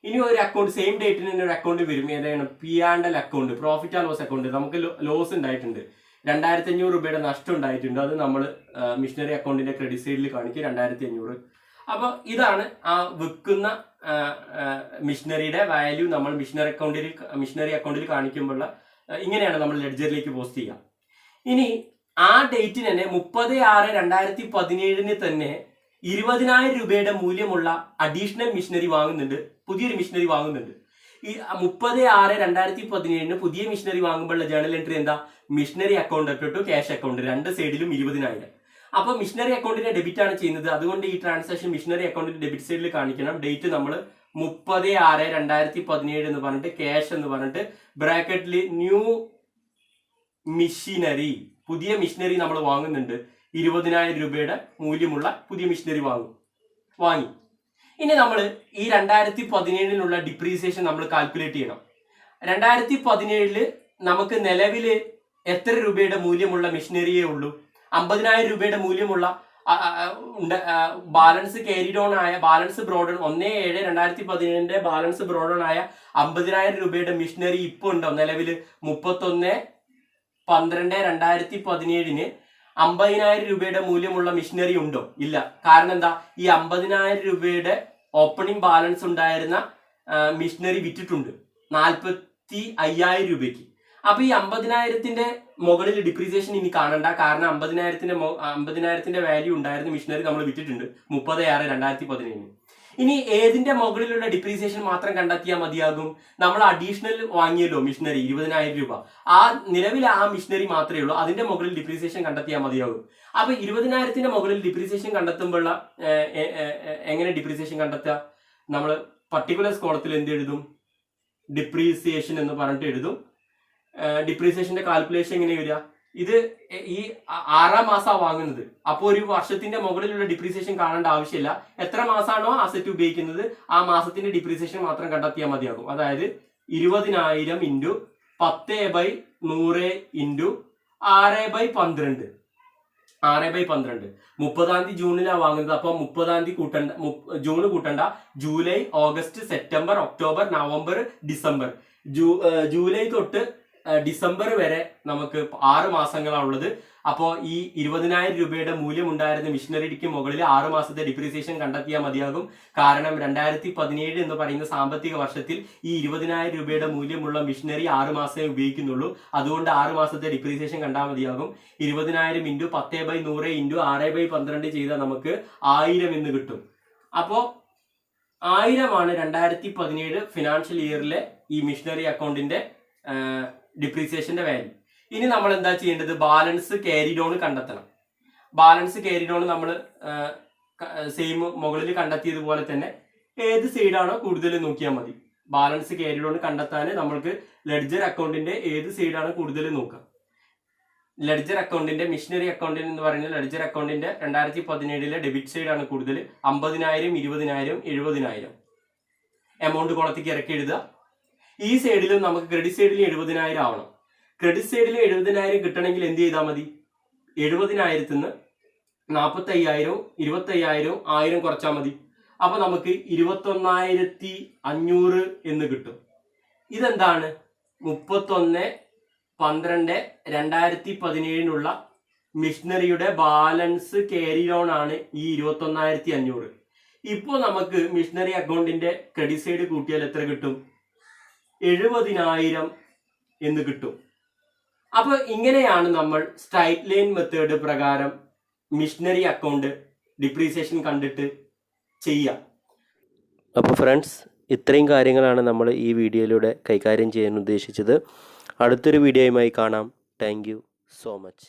ഇനി ഒരു അക്കൗണ്ട് സെയിം ഡേറ്റിന് തന്നെ ഒരു അക്കൗണ്ട് വരും. ഏതാണ്? P and L account, profit and loss account. നമുക്ക് ലോസ് ഉണ്ടായിട്ടുണ്ട്, 2,500 രൂപയുടെ നഷ്ടം ഉണ്ടായിട്ടുണ്ട്. അത് നമ്മൾ മിഷനറി അക്കൗണ്ടിന്റെ ക്രെഡിറ്റ് സൈഡിൽ കാണിക്കും 2,500. അപ്പൊ ഇതാണ് ആ വിൽക്കുന്ന മിഷനറിയുടെ വാല്യൂ നമ്മൾ മിഷനറി അക്കൗണ്ടിൽ കാണിക്കുമ്പോൾ ഇങ്ങനെയാണ് നമ്മൾ ലെഡ്ജറിലേക്ക് പോസ്റ്റ് ചെയ്യുക. ഇനി ആ ഡേറ്റിന് തന്നെ 30/6/2017 തന്നെ 20,000 രൂപയുടെ മൂല്യമുള്ള അഡീഷണൽ മിഷനറി വാങ്ങുന്നുണ്ട്, പുതിയൊരു മിഷനറി വാങ്ങുന്നുണ്ട്. ഈ 30/6/2017 പുതിയ മിഷനറി വാങ്ങുമ്പോഴുള്ള ജേണൽ എൻട്രി എന്താ? Machinery account to cash account, രണ്ട് സൈഡിലും 20,000. അപ്പൊ മിഷനറി അക്കൗണ്ടിന്റെ ഡെബിറ്റ് ആണ് ചെയ്യുന്നത്. അതുകൊണ്ട് ഈ ട്രാൻസാക്ഷൻ മിഷനറി അക്കൗണ്ടിന്റെ ഡെബിറ്റ് സൈഡിൽ കാണിക്കണം. ഡേറ്റ് നമ്മൾ 30/6/2017 എന്ന് പറഞ്ഞിട്ട് ക്യാഷ് എന്ന് പറഞ്ഞിട്ട് ബ്രാക്കറ്റിൽ ന്യൂ മിഷനറി, പുതിയ മിഷനറി നമ്മൾ വാങ്ങുന്നുണ്ട്. 20,000 രൂപയുടെ മൂല്യമുള്ള പുതിയ മിഷനറി വാങ്ങി. ഇനി നമ്മൾ ഈ 2017 ഡിപ്രീസിയേഷൻ നമ്മൾ കാൽക്കുലേറ്റ് ചെയ്യണം. 2017 നമുക്ക് നിലവിൽ എത്ര രൂപയുടെ മൂല്യമുള്ള മിഷനറിയേ ഉള്ളൂ? 50,000 രൂപയുടെ മൂല്യമുള്ള ബാലൻസ് ക്യാരിഡ് ഓൺ ആയ, balance broad 1/7/2017 balance broad on ആയ 50,000 രൂപയുടെ മിഷനറി ഇപ്പൊ ഉണ്ടോ നിലവിൽ? 31/12/2017 50,000 രൂപയുടെ മൂല്യമുള്ള മിഷനറി ഉണ്ടോ? ഇല്ല. കാരണം എന്താ? ഈ 50,000 രൂപയുടെ ഓപ്പണിംഗ് ബാലൻസ് ഉണ്ടായിരുന്ന മിഷനറി വിറ്റിട്ടുണ്ട് 45,000 രൂപയ്ക്ക്. അപ്പൊ ഈ 50,000ത്തിന്റെ മുകളിൽ ഡിപ്രീസിയേഷൻ ഇനി കാണണ്ട. കാരണം 50,000ത്തിന്റെ വാല്യൂ ഉണ്ടായിരുന്ന മിഷനറി നമ്മൾ വിറ്റിട്ടുണ്ട് 30/6/2017. ഇനി ഏതിന്റെ മുകളിലുള്ള ഡിപ്രീസിയേഷൻ മാത്രം കണ്ടെത്തിയാൽ മതിയാകും? നമ്മൾ അഡീഷണൽ വാങ്ങിയല്ലോ മിഷനറി 20,000 രൂപ, ആ നിലവിൽ ആ മിഷനറി മാത്രമേ ഉള്ളൂ, അതിന്റെ മുകളിൽ ഡിപ്രീസിയേഷൻ കണ്ടെത്തിയാൽ മതിയാകും. അപ്പൊ 20,000ത്തിന്റെ മുകളിൽ ഡിപ്രീസിയേഷൻ കണ്ടെത്തുമ്പോഴുള്ള എങ്ങനെ ഡിപ്രീസിയേഷൻ കണ്ടെത്തുക? നമ്മൾ പർട്ടിക്കുലർ കോളത്തിൽ എന്ത് എഴുതും? ഡിപ്രീസിയേഷൻ എന്ന് പറഞ്ഞിട്ട് എഴുതും. ഡിപ്രീസിയേഷന്റെ കാൽക്കുലേഷൻ എങ്ങനെ വരിക? ഇത് ഈ 6ാം മാസമാണ് വാങ്ങുന്നത്. അപ്പോൾ ഒരു വർഷത്തിന്റെ മുകളിലുള്ള ഡിപ്രീസിയേഷൻ കാണേണ്ട ആവശ്യമില്ല. എത്ര മാസമാണോ അസറ്റ് ഉപയോഗിക്കുന്നത് ആ മാസത്തിന്റെ ഡിപ്രീസിയേഷൻ മാത്രം കണ്ടെത്തിയാൽ മതിയാകും. അതായത് 20,000 ഇൻറ്റു 10/100 ഇൻറ്റു 6/12. 6/12 30-ാം തീയതി ജൂണിലാണ് വാങ്ങുന്നത്. അപ്പൊ 30-ാം തീയതി കൂട്ടണ്ട, ജൂൺ കൂട്ടണ്ട. July, August, September, October, November, December. July തൊട്ട് ഡിസംബർ വരെ നമുക്ക് 6 മാസങ്ങളാണ് ഉള്ളത്. അപ്പോൾ ഈ 20,000 രൂപയുടെ മൂല്യം ഉണ്ടായിരുന്ന മിഷനറിക്ക് മുകളിൽ 6 മാസത്തെ ഡിപ്രീസിയേഷൻ കണ്ടെത്തിയാൽ മതിയാകും. കാരണം 2017 എന്ന് പറയുന്ന സാമ്പത്തിക വർഷത്തിൽ ഈ 20,000 രൂപയുടെ മൂല്യമുള്ള മിഷനറി 6 മാസമേ ഉപയോഗിക്കുന്നുള്ളൂ. അതുകൊണ്ട് 6 മാസത്തെ ഡിപ്രീസിയേഷൻ കണ്ടാൽ മതിയാകും. 20,000 ഇൻറ്റു 10/100 ഇൻറ്റു 6/12 ചെയ്താൽ നമുക്ക് 1000 എന്ന് കിട്ടും. അപ്പോൾ 1000 ആണ് 2017 ഫിനാൻഷ്യൽ ഇയറിലെ ഈ മിഷനറി അക്കൗണ്ടിന്റെ ഡിപ്രീസിയേഷന്റെ വാല്യൂ. ഇനി നമ്മൾ എന്താ ചെയ്യേണ്ടത്? ബാലൻസ് ക്യാരിഡ് ഓൺ കണ്ടെത്തണം. ബാലൻസ് ക്യാരിഡ് ഓൺ നമ്മൾ സെയിം മുകളിൽ കണ്ടെത്തിയതുപോലെ തന്നെ ഏത് സൈഡാണോ കൂടുതൽ നോക്കിയാൽ മതി. ബാലൻസ് ക്യാരിഡ് ഓൺ കണ്ടെത്താൻ നമ്മൾക്ക് ലെഡ്ജർ അക്കൗണ്ടിന്റെ ഏത് സൈഡാണ് കൂടുതൽ നോക്കുക. ലെഡ്ജർ അക്കൗണ്ടിന്റെ മിഷനറി അക്കൗണ്ടിൽ എന്ന് പറയുന്നത് ലെഡ്ജർ അക്കൗണ്ടിന്റെ 2017 ഡെബിറ്റ് സൈഡാണ് കൂടുതൽ. 50,000, 20,000, 70,000 എമൗണ്ട് കുളത്തേക്ക് ഇറക്കി എഴുതുക. ഈ സൈഡിലും നമുക്ക് ക്രെഡിറ്റ് സൈഡിൽ 70,000 ആവണം. ക്രെഡിറ്റ് സൈഡിൽ 70,000 കിട്ടണമെങ്കിൽ എന്ത് ചെയ്താൽ മതി? 70,000 നിന്ന് 45,000, 25,000, 1000 കുറച്ചാൽ മതി. അപ്പൊ നമുക്ക് 21,500 എന്ന് കിട്ടും. ഇതെന്താണ്? 31/12/2017 മിഷനറിയുടെ ബാലൻസ് ക്യാരി ലോൺ ആണ് ഈ 21,500. ഇപ്പോൾ നമുക്ക് മിഷനറി അക്കൗണ്ടിന്റെ ക്രെഡിറ്റ് സൈഡ് കൂട്ടിയാൽ എത്ര കിട്ടും? 70,000 എന്ന് കിട്ടും. അപ്പൊ ഇങ്ങനെയാണ് നമ്മൾ സ്ട്രൈറ്റ് ലൈൻ മെത്തേഡ് പ്രകാരം മിഷനറി അക്കൗണ്ട് ഡിപ്രീസിയേഷൻ കണ്ടിട്ട് ചെയ്യാം. അപ്പോൾ ഫ്രണ്ട്സ്, ഇത്രയും കാര്യങ്ങളാണ് നമ്മൾ ഈ വീഡിയോയിലൂടെ കൈകാര്യം ചെയ്യാൻ ഉദ്ദേശിച്ചത്. അടുത്തൊരു വീഡിയോയുമായി കാണാം. Thank you so much.